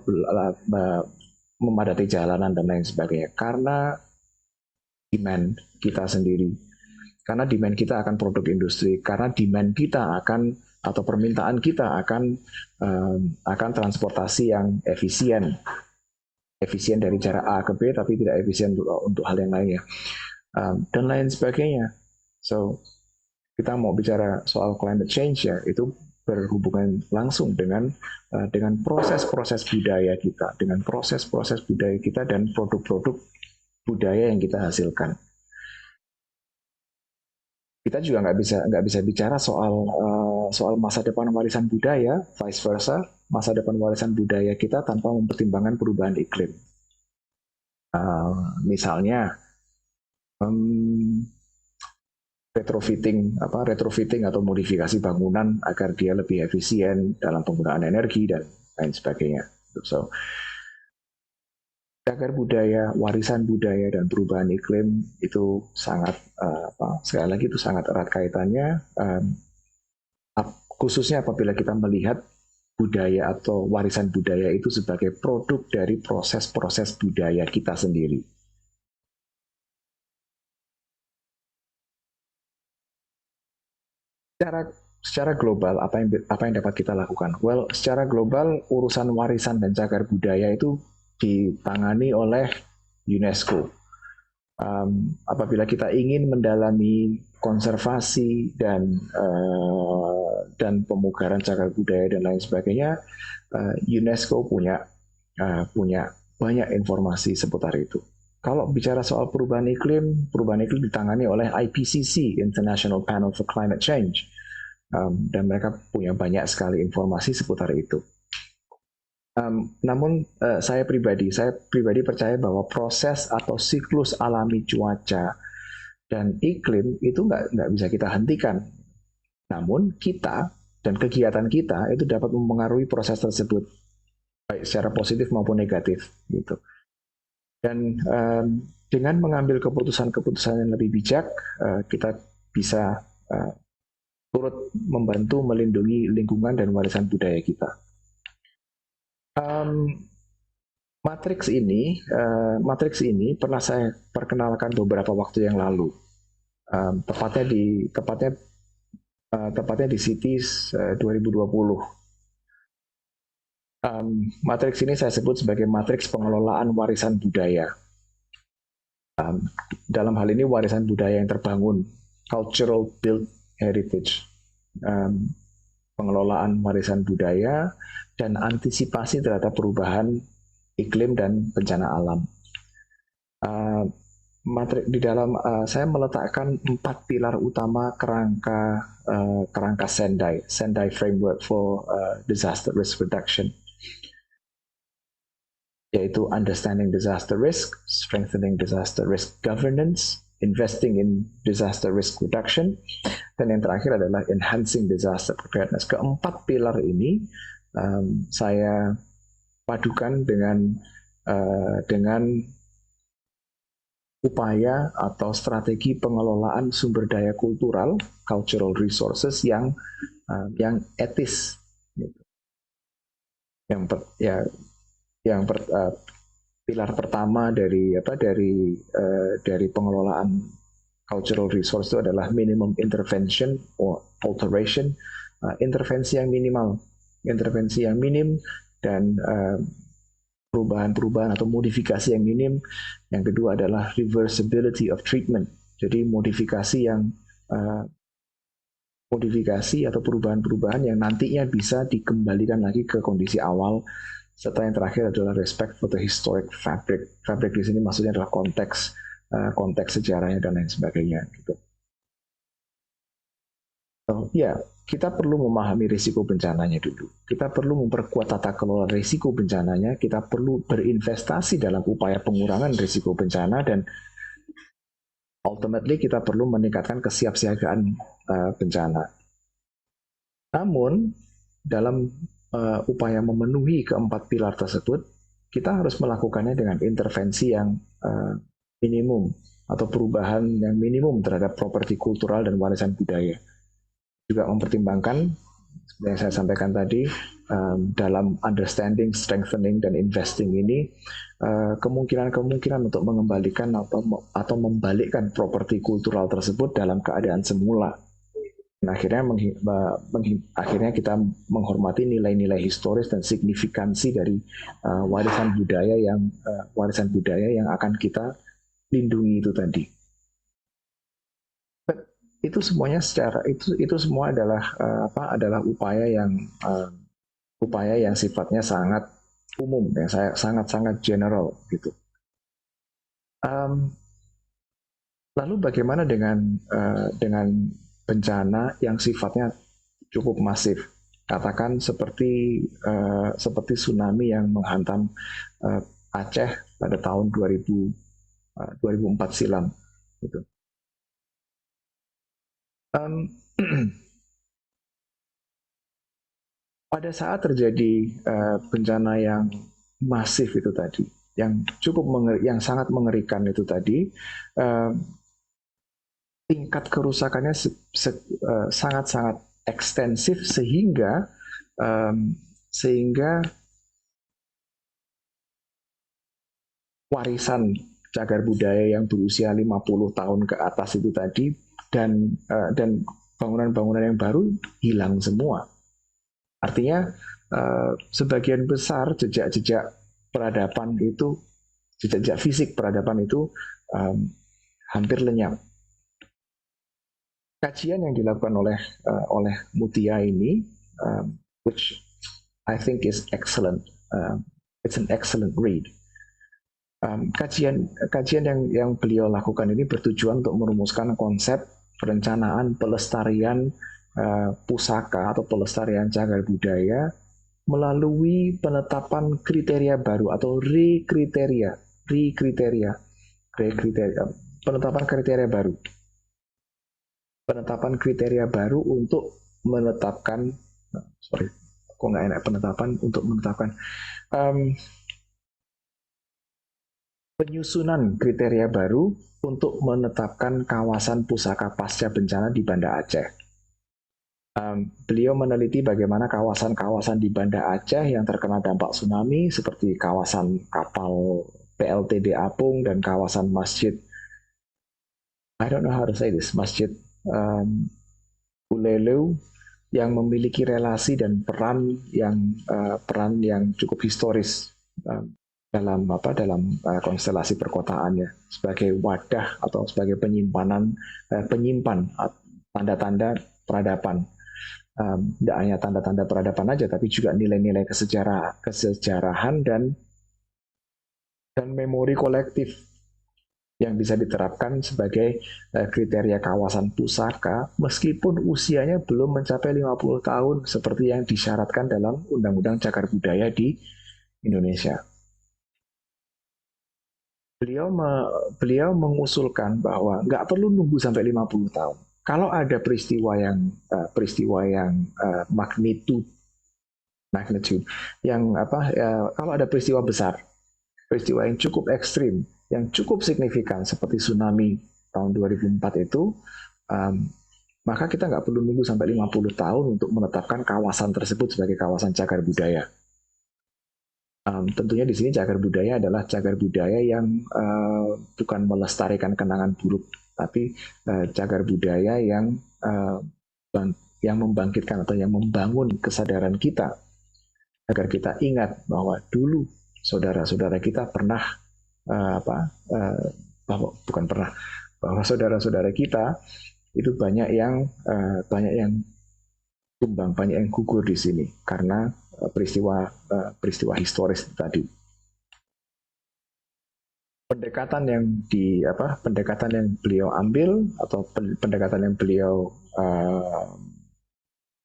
memadati jalanan dan lain sebagainya? Karena demand kita sendiri. Karena demand kita akan produk industri. Karena demand kita atau permintaan kita akan transportasi yang efisien dari jarak A ke B, tapi tidak efisien untuk hal yang lainnya, dan lain sebagainya. So, kita mau bicara soal climate change, ya, itu berhubungan langsung dengan proses-proses budaya kita, dan produk-produk budaya yang kita hasilkan. kita juga nggak bisa bicara soal masa depan warisan budaya, vice versa, masa depan warisan budaya kita tanpa mempertimbangkan perubahan iklim. Misalnya um, retrofitting atau modifikasi bangunan agar dia lebih efisien dalam penggunaan energi dan lain sebagainya. So, cagar budaya, warisan budaya dan perubahan iklim itu sangat sekali lagi itu sangat erat kaitannya, khususnya apabila kita melihat budaya atau warisan budaya itu sebagai produk dari proses-proses budaya kita sendiri. Secara global apa yang dapat kita lakukan? Well, secara global urusan warisan dan cagar budaya itu ditangani oleh UNESCO. Apabila kita ingin mendalami konservasi dan pemugaran cagar budaya dan lain sebagainya, UNESCO punya banyak informasi seputar itu. Kalau bicara soal perubahan iklim ditangani oleh IPCC, International Panel for Climate Change, dan mereka punya banyak sekali informasi seputar itu. Namun saya pribadi percaya bahwa proses atau siklus alami cuaca dan iklim itu nggak bisa kita hentikan. Namun kita dan kegiatan kita itu dapat mempengaruhi proses tersebut baik secara positif maupun negatif gitu. Dan dengan mengambil keputusan-keputusan yang lebih bijak, kita bisa turut membantu melindungi lingkungan dan warisan budaya kita. Matriks ini pernah saya perkenalkan beberapa waktu yang lalu, tepatnya di Cities 2020. Matriks ini saya sebut sebagai matriks pengelolaan warisan budaya. Dalam hal ini warisan budaya yang terbangun, cultural built heritage, pengelolaan warisan budaya dan antisipasi terhadap perubahan iklim dan bencana alam. Di dalam saya meletakkan 4 pilar utama kerangka Sendai Framework for Disaster Risk Reduction, yaitu understanding disaster risk, strengthening disaster risk governance, investing in disaster risk reduction, dan yang terakhir adalah enhancing disaster preparedness. Keempat pilar ini saya padukan dengan upaya atau strategi pengelolaan sumber daya kultural, cultural resources yang etis. Pilar pertama dari pengelolaan cultural resource itu adalah minimum intervention or alteration, intervensi yang minim dan perubahan atau modifikasi yang minim. Yang kedua adalah reversibility of treatment, jadi modifikasi atau perubahan-perubahan yang nantinya bisa dikembalikan lagi ke kondisi awal. Serta yang terakhir adalah respect for the historic fabric. Fabric di sini maksudnya adalah konteks sejarahnya dan lain sebagainya. Gitu. So, kita perlu memahami risiko bencananya dulu. Kita perlu memperkuat tata kelola risiko bencananya. Kita perlu berinvestasi dalam upaya pengurangan risiko bencana dan ultimately kita perlu meningkatkan kesiapsiagaan bencana. Namun dalam upaya memenuhi keempat pilar tersebut, kita harus melakukannya dengan intervensi yang minimum atau perubahan yang minimum terhadap properti kultural dan warisan budaya. Juga mempertimbangkan, seperti yang saya sampaikan tadi, dalam understanding, strengthening, dan investing ini, kemungkinan untuk mengembalikan atau membalikkan properti kultural tersebut dalam keadaan semula. Dan akhirnya kita menghormati nilai-nilai historis dan signifikansi dari warisan budaya yang akan kita lindungi itu tadi. Itu semuanya itu semua adalah upaya yang sifatnya sangat umum, yang sangat general gitu. Lalu bagaimana dengan bencana yang sifatnya cukup masif? Katakan seperti tsunami yang menghantam uh, Aceh pada tahun 2004 silam. Gitu. Um, pada saat terjadi bencana yang masif itu tadi, yang sangat mengerikan itu tadi, uh, tingkat kerusakannya sangat-sangat ekstensif um, sehingga warisan cagar budaya yang berusia 50 tahun ke atas itu tadi dan bangunan-bangunan yang baru hilang semua. Artinya sebagian besar jejak-jejak peradaban itu, jejak-jejak fisik peradaban itu um, hampir lenyap. Kajian yang dilakukan oleh Mutia ini, which I think is excellent, it's an excellent read. Kajian yang beliau lakukan ini bertujuan untuk merumuskan konsep perencanaan pelestarian pusaka atau pelestarian cagar budaya melalui penetapan kriteria baru atau rekriteria, penetapan kriteria baru, untuk menetapkan, sorry, kok nggak enak, untuk menetapkan penyusunan kriteria baru untuk menetapkan kawasan pusaka pasca bencana di Banda Aceh. Beliau meneliti bagaimana kawasan-kawasan di Banda Aceh yang terkena dampak tsunami seperti kawasan kapal PLTD Apung dan kawasan Masjid, I don't know how to say this, Masjid Ulelu, yang memiliki relasi dan peran yang cukup historis dalam konstelasi perkotaannya sebagai wadah atau sebagai penyimpan tanda-tanda peradaban. Tidak hanya tanda-tanda peradaban aja, tapi juga nilai-nilai kesejarahan dan memori kolektif yang bisa diterapkan sebagai kriteria kawasan pusaka meskipun usianya belum mencapai 50 tahun seperti yang disyaratkan dalam Undang-Undang Cagar Budaya di Indonesia. Beliau mengusulkan bahwa nggak perlu nunggu sampai 50 tahun. Kalau ada peristiwa yang magnitude yang kalau ada peristiwa besar, peristiwa yang cukup ekstrim, yang cukup signifikan seperti tsunami tahun 2004 itu, maka kita nggak perlu nunggu sampai 50 tahun untuk menetapkan kawasan tersebut sebagai kawasan cagar budaya. Tentunya di sini cagar budaya adalah cagar budaya yang bukan melestarikan kenangan buruk, tapi cagar budaya yang membangkitkan atau yang membangun kesadaran kita agar kita ingat bahwa dulu saudara-saudara kita pernah bahwa saudara-saudara kita itu banyak yang tumbang, banyak yang gugur di sini karena peristiwa historis tadi. Pendekatan yang beliau ambil atau pendekatan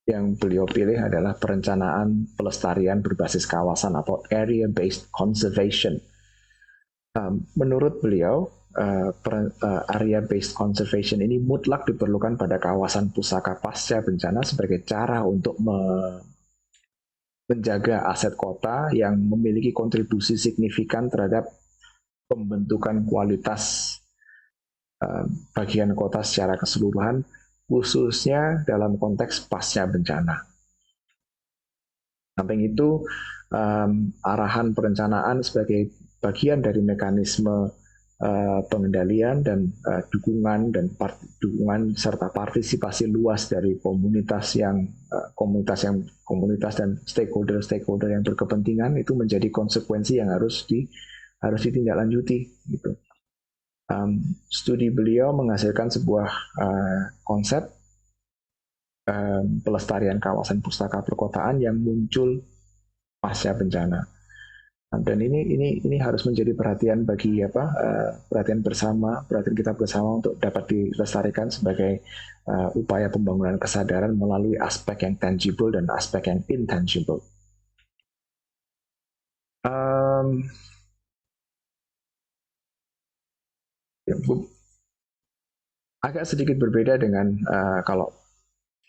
yang beliau pilih adalah perencanaan pelestarian berbasis kawasan atau area based conservation. Menurut beliau, area based conservation ini mutlak diperlukan pada kawasan pusaka pasca bencana sebagai cara untuk menjaga aset kota yang memiliki kontribusi signifikan terhadap pembentukan kualitas bagian kota secara keseluruhan, khususnya dalam konteks pasca bencana. Samping itu, arahan perencanaan sebagai bagian dari mekanisme pengendalian dan dukungan serta partisipasi luas dari komunitas dan stakeholder yang berkepentingan itu menjadi konsekuensi yang harus ditindaklanjuti gitu. Studi beliau menghasilkan sebuah konsep pelestarian kawasan pustaka perkotaan yang muncul pasca bencana. Dan ini harus menjadi perhatian bagi perhatian bersama, perhatian kita bersama untuk dapat dilestarikan sebagai upaya pembangunan kesadaran melalui aspek yang tangible dan aspek yang intangible. Ya, agak sedikit berbeda dengan kalau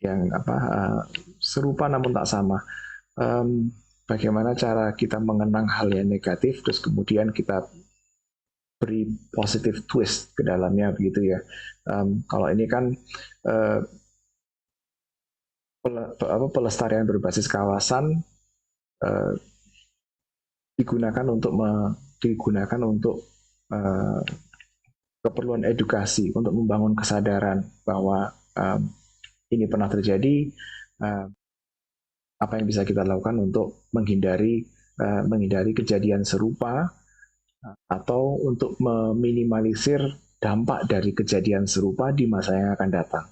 yang serupa namun tak sama. Bagaimana cara kita mengenang hal yang negatif, terus kemudian kita beri positive twist ke dalamnya begitu ya. Kalau ini kan pelestarian berbasis kawasan digunakan untuk keperluan edukasi, untuk membangun kesadaran bahwa ini pernah terjadi, apa yang bisa kita lakukan untuk menghindari kejadian serupa atau untuk meminimalisir dampak dari kejadian serupa di masa yang akan datang.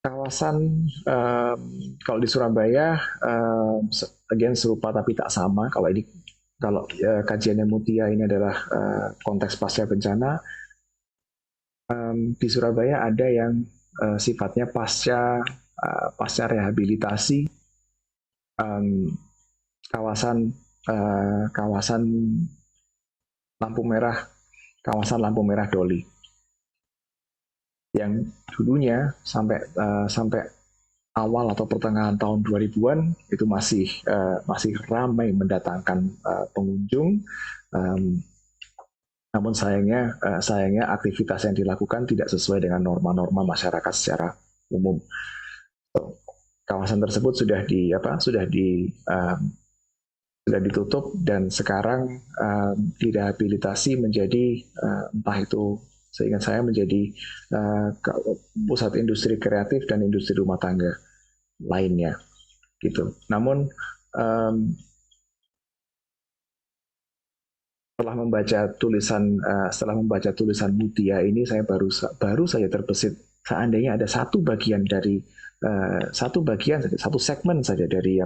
Kawasan kalau di Surabaya again serupa tapi tak sama. Kalau kajiannya Mutia ini adalah konteks pasca bencana, di Surabaya ada yang sifatnya pasca rehabilitasi, kawasan lampu merah Doli yang dulunya sampai awal atau pertengahan tahun 2000-an itu masih ramai mendatangkan pengunjung. Namun sayangnya aktivitas yang dilakukan tidak sesuai dengan norma-norma masyarakat secara umum. Kawasan tersebut sudah ditutup dan sekarang direhabilitasi menjadi entah itu seingat saya menjadi pusat industri kreatif dan industri rumah tangga lainnya gitu. Namun setelah membaca tulisan Mutia ini, saya baru saja terbesit seandainya ada satu segmen saja dari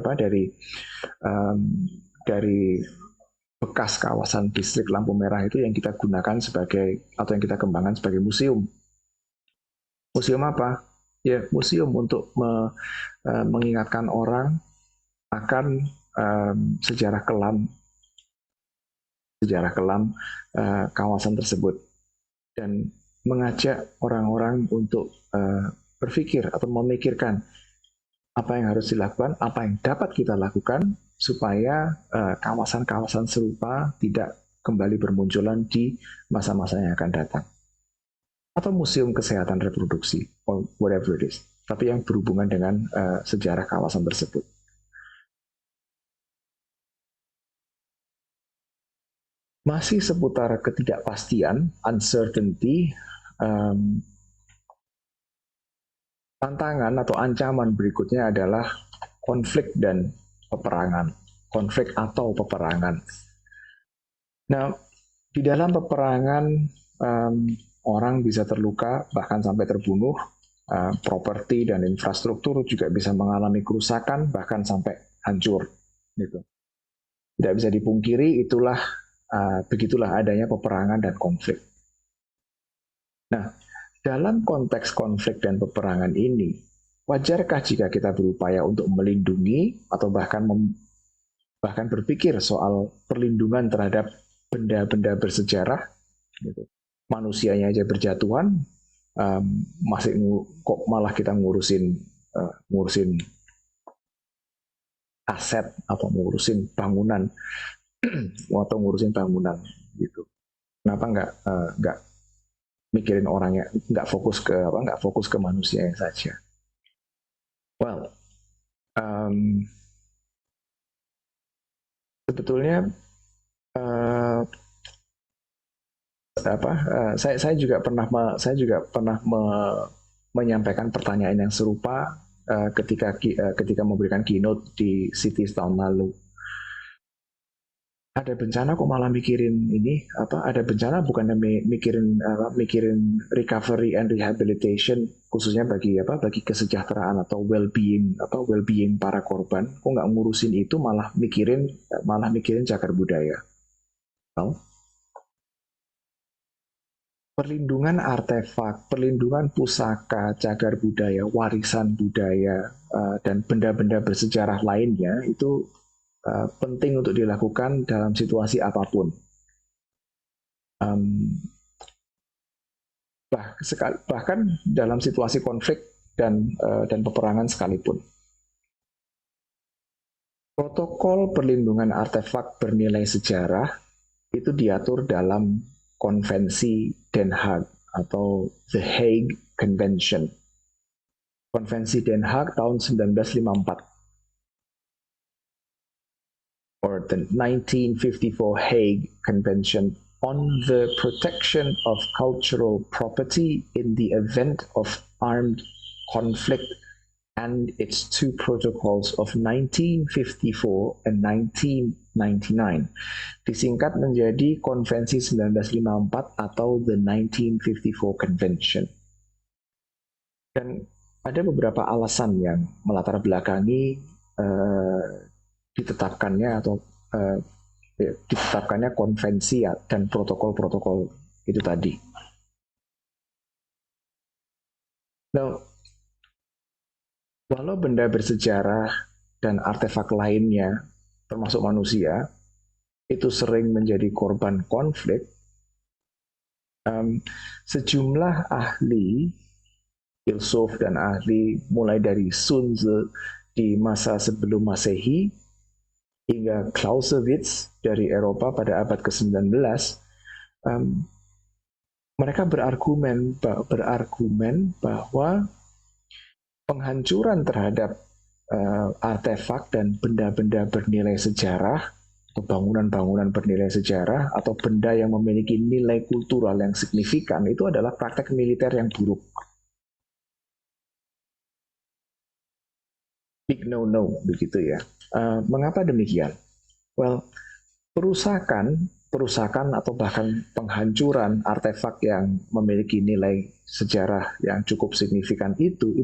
bekas kawasan distrik lampu merah itu yang kita gunakan atau yang kita kembangkan sebagai museum. Museum apa? Ya, museum untuk mengingatkan orang akan sejarah kelam kawasan tersebut dan mengajak orang-orang untuk berpikir atau memikirkan apa yang harus dilakukan, apa yang dapat kita lakukan supaya kawasan-kawasan serupa tidak kembali bermunculan di masa-masa yang akan datang. Atau museum kesehatan reproduksi, or whatever it is, tapi yang berhubungan dengan sejarah kawasan tersebut. Masih seputar ketidakpastian, uncertainty, tantangan atau ancaman berikutnya adalah konflik dan peperangan. Konflik atau peperangan. Nah, di dalam peperangan orang bisa terluka, bahkan sampai terbunuh. Properti dan infrastruktur juga bisa mengalami kerusakan, bahkan sampai hancur. Gitu. Tidak bisa dipungkiri, begitulah adanya peperangan dan konflik. Nah, dalam konteks konflik dan peperangan ini, wajarkah jika kita berupaya untuk melindungi atau bahkan berpikir soal perlindungan terhadap benda-benda bersejarah? Gitu. Manusianya aja berjatuhan, kok malah kita ngurusin aset atau ngurusin bangunan gitu. Kenapa nggak mikirin orangnya, nggak fokus ke manusianya saja. Well, sebetulnya saya juga pernah menyampaikan pertanyaan yang serupa ketika memberikan keynote di Cities tahun lalu. ada bencana kok malah mikirin ini apa? Ada bencana bukan mikirin mikirin recovery and rehabilitation khususnya bagi apa? Bagi kesejahteraan atau well-being well-being para korban. Kok nggak ngurusin itu malah mikirin cagar budaya. Well, perlindungan artefak, perlindungan pusaka, cagar budaya, warisan budaya, dan benda-benda bersejarah lainnya itu penting untuk dilakukan dalam situasi apapun. Um, bahkan dalam situasi konflik dan peperangan sekalipun. Protokol perlindungan artefak bernilai sejarah itu diatur dalam Konvensi Den Haag atau The Hague Convention. Konvensi Den Haag tahun 1954 or the 1954 Hague Convention on the protection of cultural property in the event of armed conflict and its two protocols of 1954 and 1999. Disingkat menjadi Konvensi 1954 atau the 1954 Convention. Dan ada beberapa alasan yang melatar belakangi ditetapkannya atau ditetapkannya konvensi dan protokol-protokol itu tadi. Now, walau benda bersejarah dan artefak lainnya, termasuk manusia, itu sering menjadi korban konflik, sejumlah ahli, filsuf dan ahli mulai dari Sun Tzu di masa sebelum Masehi hingga Clausewitz dari Eropa pada abad ke-19, mereka berargumen bahwa penghancuran terhadap artefak dan benda-benda bernilai sejarah atau bangunan-bangunan bernilai sejarah atau benda yang memiliki nilai kultural yang signifikan itu adalah praktek militer yang buruk. Big no-no begitu ya. Mengapa demikian? Well, perusakan atau bahkan penghancuran artefak yang memiliki nilai sejarah yang cukup signifikan itu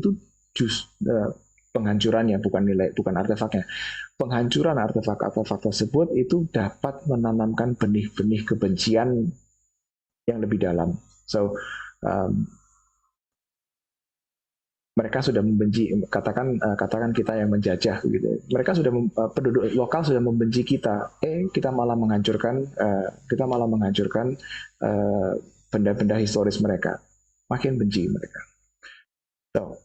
penghancurannya bukan artefaknya. Penghancuran artefak-artefak tersebut itu dapat menanamkan benih-benih kebencian yang lebih dalam. So mereka sudah membenci, katakan kita yang menjajah gitu. Mereka sudah penduduk lokal sudah membenci kita. Kita malah menghancurkan benda-benda historis mereka. Makin benci mereka. So,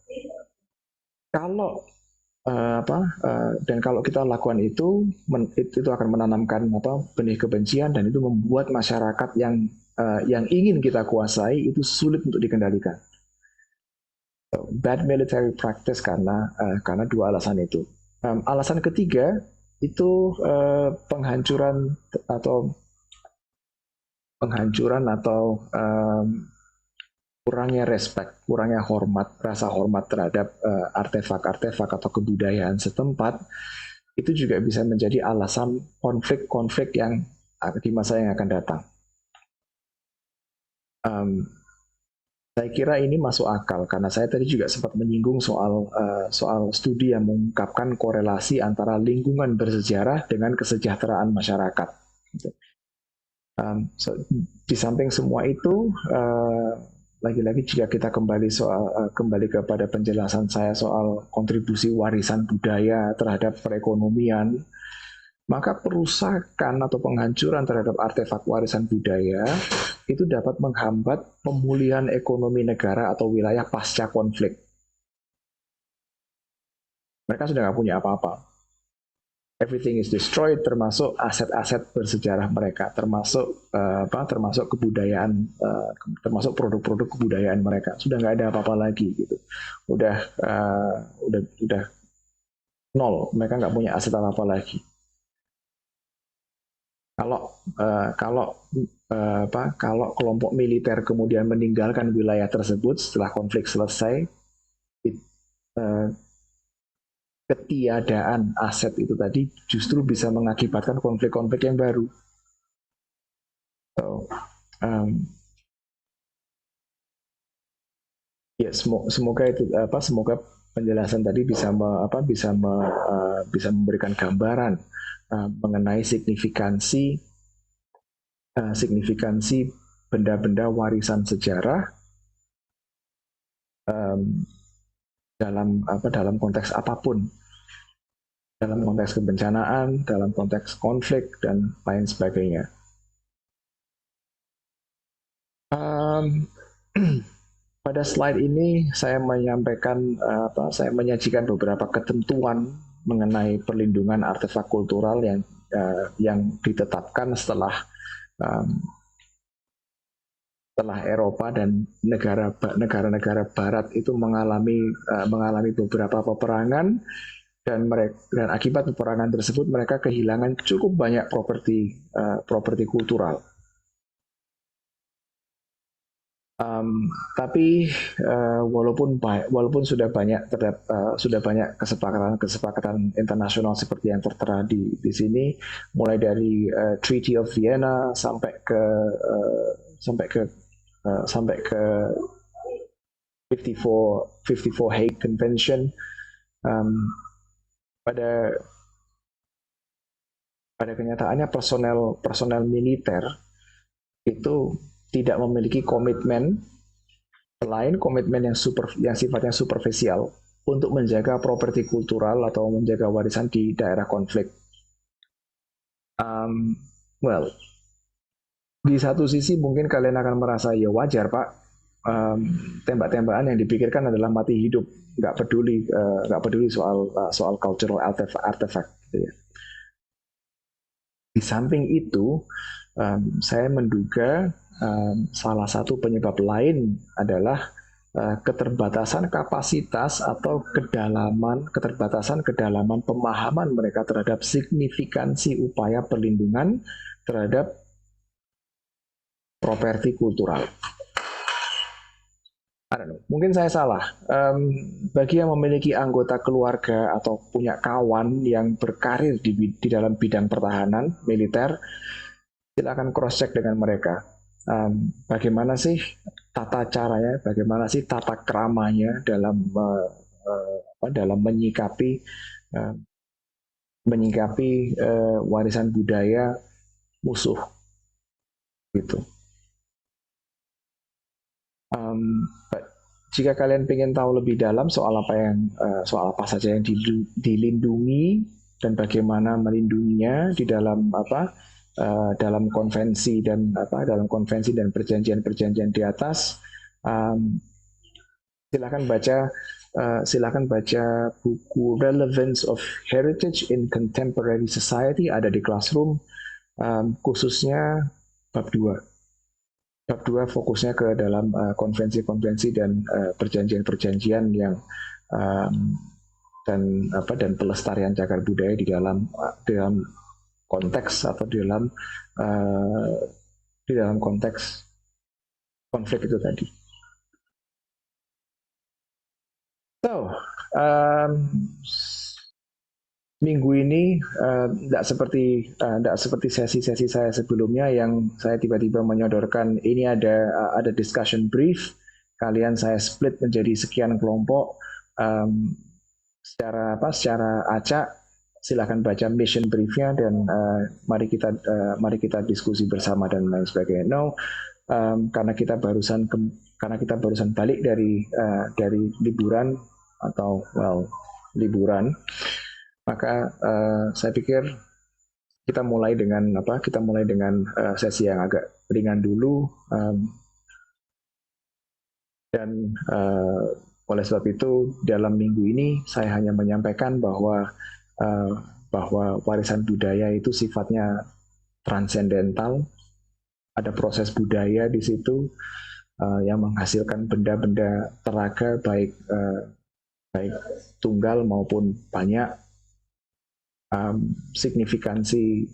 dan kalau kita lakukan itu akan menanamkan benih kebencian dan itu membuat masyarakat yang ingin kita kuasai itu sulit untuk dikendalikan. Bad military practice karena dua alasan itu. Alasan ketiga itu penghancuran atau kurangnya respect, kurangnya rasa hormat terhadap artefak-artefak atau kebudayaan setempat itu juga bisa menjadi alasan konflik-konflik yang di masa yang akan datang. Saya kira ini masuk akal karena saya tadi juga sempat menyinggung soal studi yang mengungkapkan korelasi antara lingkungan bersejarah dengan kesejahteraan masyarakat. Di samping semua itu, lagi-lagi jika kita kembali kepada penjelasan saya soal kontribusi warisan budaya terhadap perekonomian, maka perusakan atau penghancuran terhadap artefak warisan budaya itu dapat menghambat pemulihan ekonomi negara atau wilayah pasca konflik. Mereka sudah nggak punya apa-apa. Everything is destroyed, termasuk aset-aset bersejarah mereka, termasuk kebudayaan, termasuk produk-produk kebudayaan mereka. Sudah nggak ada apa-apa lagi gitu. Udah nol. Mereka nggak punya aset apa-apa lagi. Kalau kelompok militer kemudian meninggalkan wilayah tersebut setelah konflik selesai, ketiadaan aset itu tadi justru bisa mengakibatkan konflik-konflik yang baru. So, um, ya semoga itu semoga penjelasan tadi bisa bisa memberikan gambaran mengenai signifikansi benda-benda warisan sejarah um, dalam konteks apapun, dalam konteks kebencanaan, dalam konteks konflik dan lain sebagainya. Um, pada slide ini saya menyajikan beberapa ketentuan mengenai perlindungan artefak kultural yang ditetapkan um, setelah Eropa dan negara-negara Barat itu mengalami beberapa peperangan dan akibat peperangan tersebut mereka kehilangan cukup banyak properti kultural. Tapi walaupun sudah banyak kesepakatan internasional seperti yang tertera di sini, mulai dari Treaty of Vienna sampai ke uh, sampai ke sampai ke 54 Hague Convention, um, pada kenyataannya personel militer itu tidak memiliki komitmen selain komitmen yang sifatnya superficial untuk menjaga properti kultural atau menjaga warisan di daerah konflik. Well, di satu sisi mungkin kalian akan merasa ya wajar Pak, tembak-tembakan yang dipikirkan adalah mati hidup, nggak peduli soal cultural artifact. Gitu ya. Di samping itu, saya menduga salah satu penyebab lain adalah keterbatasan kapasitas atau keterbatasan kedalaman pemahaman mereka terhadap signifikansi upaya perlindungan terhadap properti kultural. I don't know, mungkin saya salah. Bagi yang memiliki anggota keluarga atau punya kawan yang berkarir di dalam bidang pertahanan militer, silakan cross check dengan mereka. Bagaimana sih tata caranya, bagaimana sih tata keramanya dalam menyikapi warisan budaya musuh gitu. Jika kalian ingin tahu lebih dalam soal apa saja yang dilindungi dan bagaimana melindunginya di dalam dalam konvensi dan perjanjian-perjanjian di atas, silakan baca buku Relevance of Heritage in Contemporary Society, ada di Classroom, khususnya bab 2. Bab 2 fokusnya ke dalam konvensi-konvensi dan perjanjian-perjanjian yang dan pelestarian cagar budaya di dalam konteks atau di dalam konteks konflik itu tadi. So, minggu ini tidak seperti sesi-sesi saya sebelumnya yang saya tiba-tiba menyodorkan ini ada discussion brief, kalian saya split menjadi sekian kelompok secara acak. Silakan baca mission briefnya dan mari kita diskusi bersama dan lain sebagainya. No, karena kita barusan balik dari liburan atau liburan. Maka saya pikir kita mulai dengan sesi yang agak ringan dulu, dan oleh sebab itu dalam minggu ini saya hanya menyampaikan bahwa warisan budaya itu sifatnya transendental, ada proses budaya di situ yang menghasilkan benda-benda teraga baik tunggal maupun banyak. Signifikansi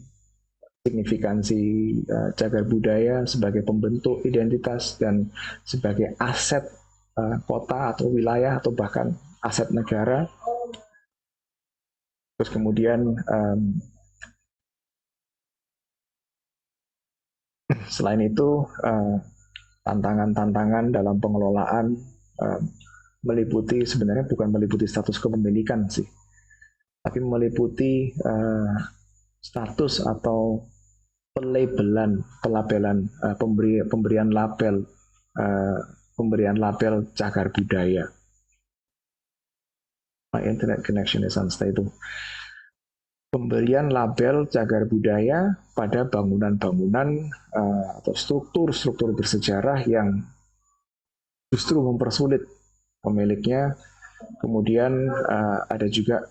cagar budaya sebagai pembentuk identitas dan sebagai aset kota atau wilayah atau bahkan aset negara Terus kemudian selain itu tantangan-tantangan dalam pengelolaan meliputi, sebenarnya bukan meliputi status kepemilikan sih, tapi meliputi status atau pelabelan pemberian label cagar budaya. My internet connection is unstable. Pemberian label cagar budaya pada bangunan-bangunan atau struktur-struktur bersejarah yang justru mempersulit pemiliknya. Kemudian ada juga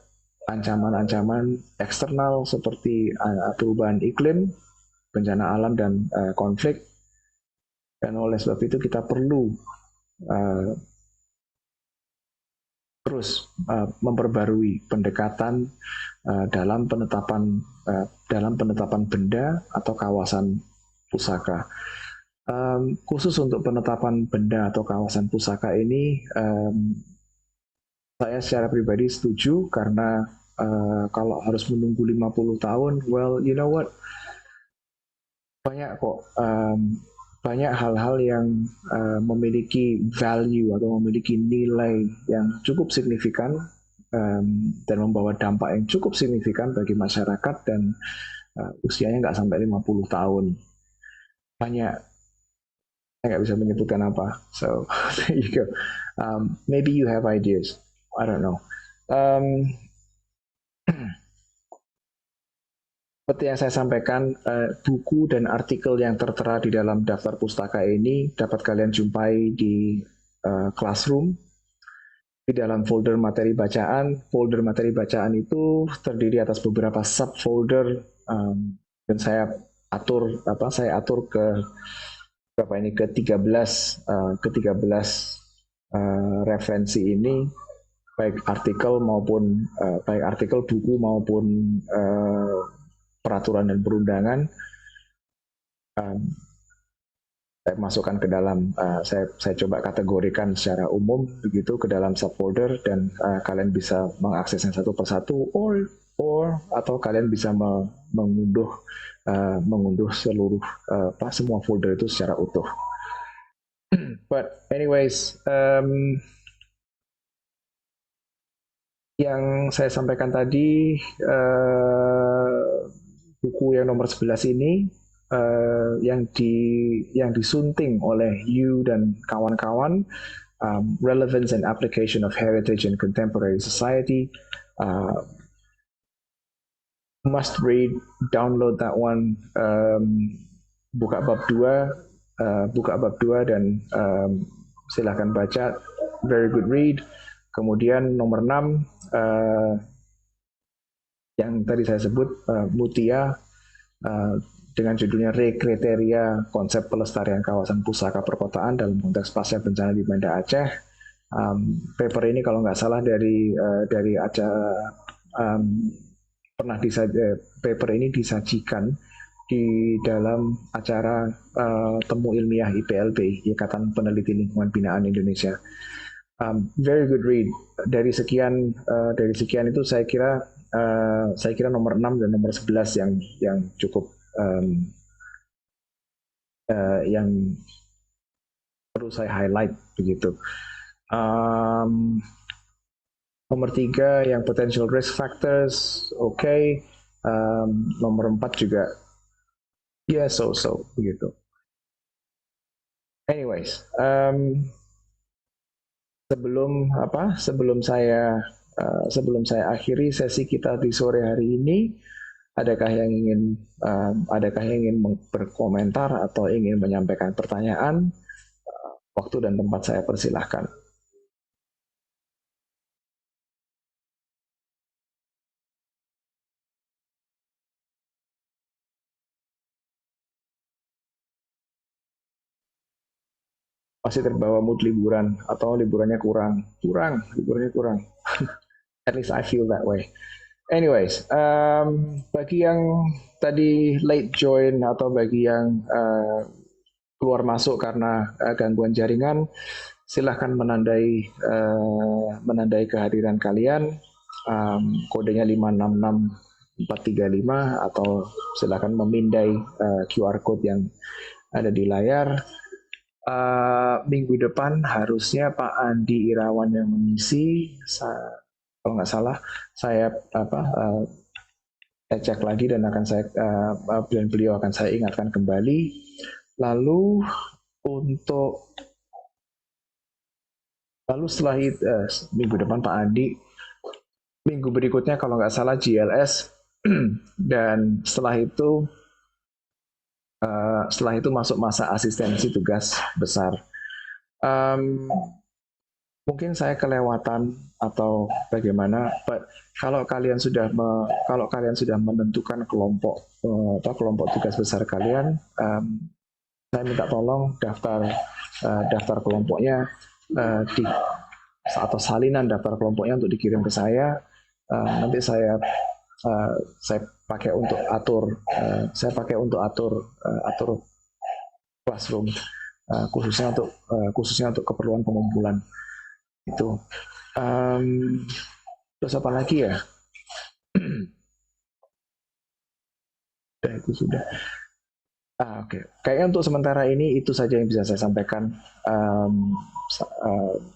ancaman-ancaman eksternal seperti perubahan iklim, bencana alam, dan konflik. Dan oleh sebab itu kita perlu terus memperbarui pendekatan dalam penetapan benda atau kawasan pusaka. Khusus untuk penetapan benda atau kawasan pusaka ini, saya secara pribadi setuju karena kalau harus menunggu 50 tahun, well, you know what, banyak hal-hal yang memiliki value atau memiliki nilai yang cukup signifikan dan membawa dampak yang cukup signifikan bagi masyarakat, dan usianya nggak sampai 50 tahun. Banyak, saya nggak bisa menyebutkan apa. So, there you go. Maybe you have ideas. I don't know. Seperti yang saya sampaikan, buku dan artikel yang tertera di dalam daftar pustaka ini dapat kalian jumpai di Classroom. Di dalam folder materi bacaan itu terdiri atas beberapa subfolder, dan saya atur ke berapa ini, ke 13 referensi ini, baik artikel buku maupun peraturan dan perundangan. Saya masukkan ke dalam, saya coba kategorikan secara umum begitu ke dalam subfolder, dan kalian bisa mengaksesnya satu persatu, atau kalian bisa mengunduh seluruh semua folder itu secara utuh. But anyways, yang saya sampaikan tadi, buku yang nomor 11 ini yang disunting oleh Yu dan kawan-kawan, Relevance and Application of Heritage in Contemporary Society, must read, download that one, buka bab 2 dan silahkan baca, very good read. Kemudian nomor 6 yang tadi saya sebut, Mutia, dengan judulnya Rekriteria Konsep Pelestarian Kawasan Pusaka Perkotaan dalam konteks pasca bencana di Banda Aceh. Paper ini kalau nggak salah dari paper ini disajikan di dalam acara temu ilmiah IPLB, Ikatan Peneliti Lingkungan Binaan Indonesia. Very good read. Dari sekian itu saya kira nomor 6 dan nomor 11 yang cukup yang perlu saya highlight begitu. Nomor 3 yang potential risk factors, okay. Nomor 4 juga so begitu. Anyways, sebelum saya akhiri sesi kita di sore hari ini, adakah yang ingin berkomentar atau ingin menyampaikan pertanyaan? Waktu dan tempat saya persilahkan. Masih terbawa mood liburan atau liburannya kurang. At least I feel that way. Anyways, bagi yang tadi late join atau bagi yang keluar masuk karena gangguan jaringan, silahkan menandai kehadiran kalian. kodenya 566435 atau silakan memindai QR code yang ada di layar. Minggu depan harusnya Pak Andi Irawan yang mengisi. Kalau nggak salah, saya cek lagi dan dan beliau akan saya ingatkan kembali. Lalu setelah itu minggu depan Pak Andi, minggu berikutnya kalau nggak salah GLS, dan setelah itu masuk masa asistensi tugas besar. Mungkin saya kelewatan atau bagaimana, but kalau kalian sudah menentukan kelompok tugas besar kalian, saya minta tolong daftar kelompoknya atau salinan daftar kelompoknya untuk dikirim ke saya. Nanti saya pakai untuk atur classroom, khususnya untuk keperluan pengumpulan itu. Terus apa lagi ya? Itu sudah. Oke. Kayaknya untuk sementara ini itu saja yang bisa saya sampaikan.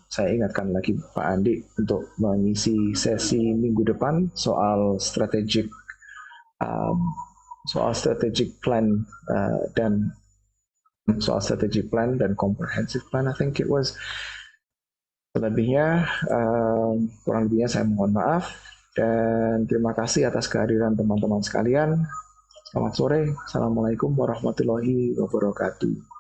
Saya ingatkan lagi Pak Andi untuk mengisi sesi minggu depan soal strategic plan dan comprehensive plan. I think it was. Kurang lebihnya saya mohon maaf dan terima kasih atas kehadiran teman-teman sekalian. Selamat sore. Assalamualaikum warahmatullahi wabarakatuh.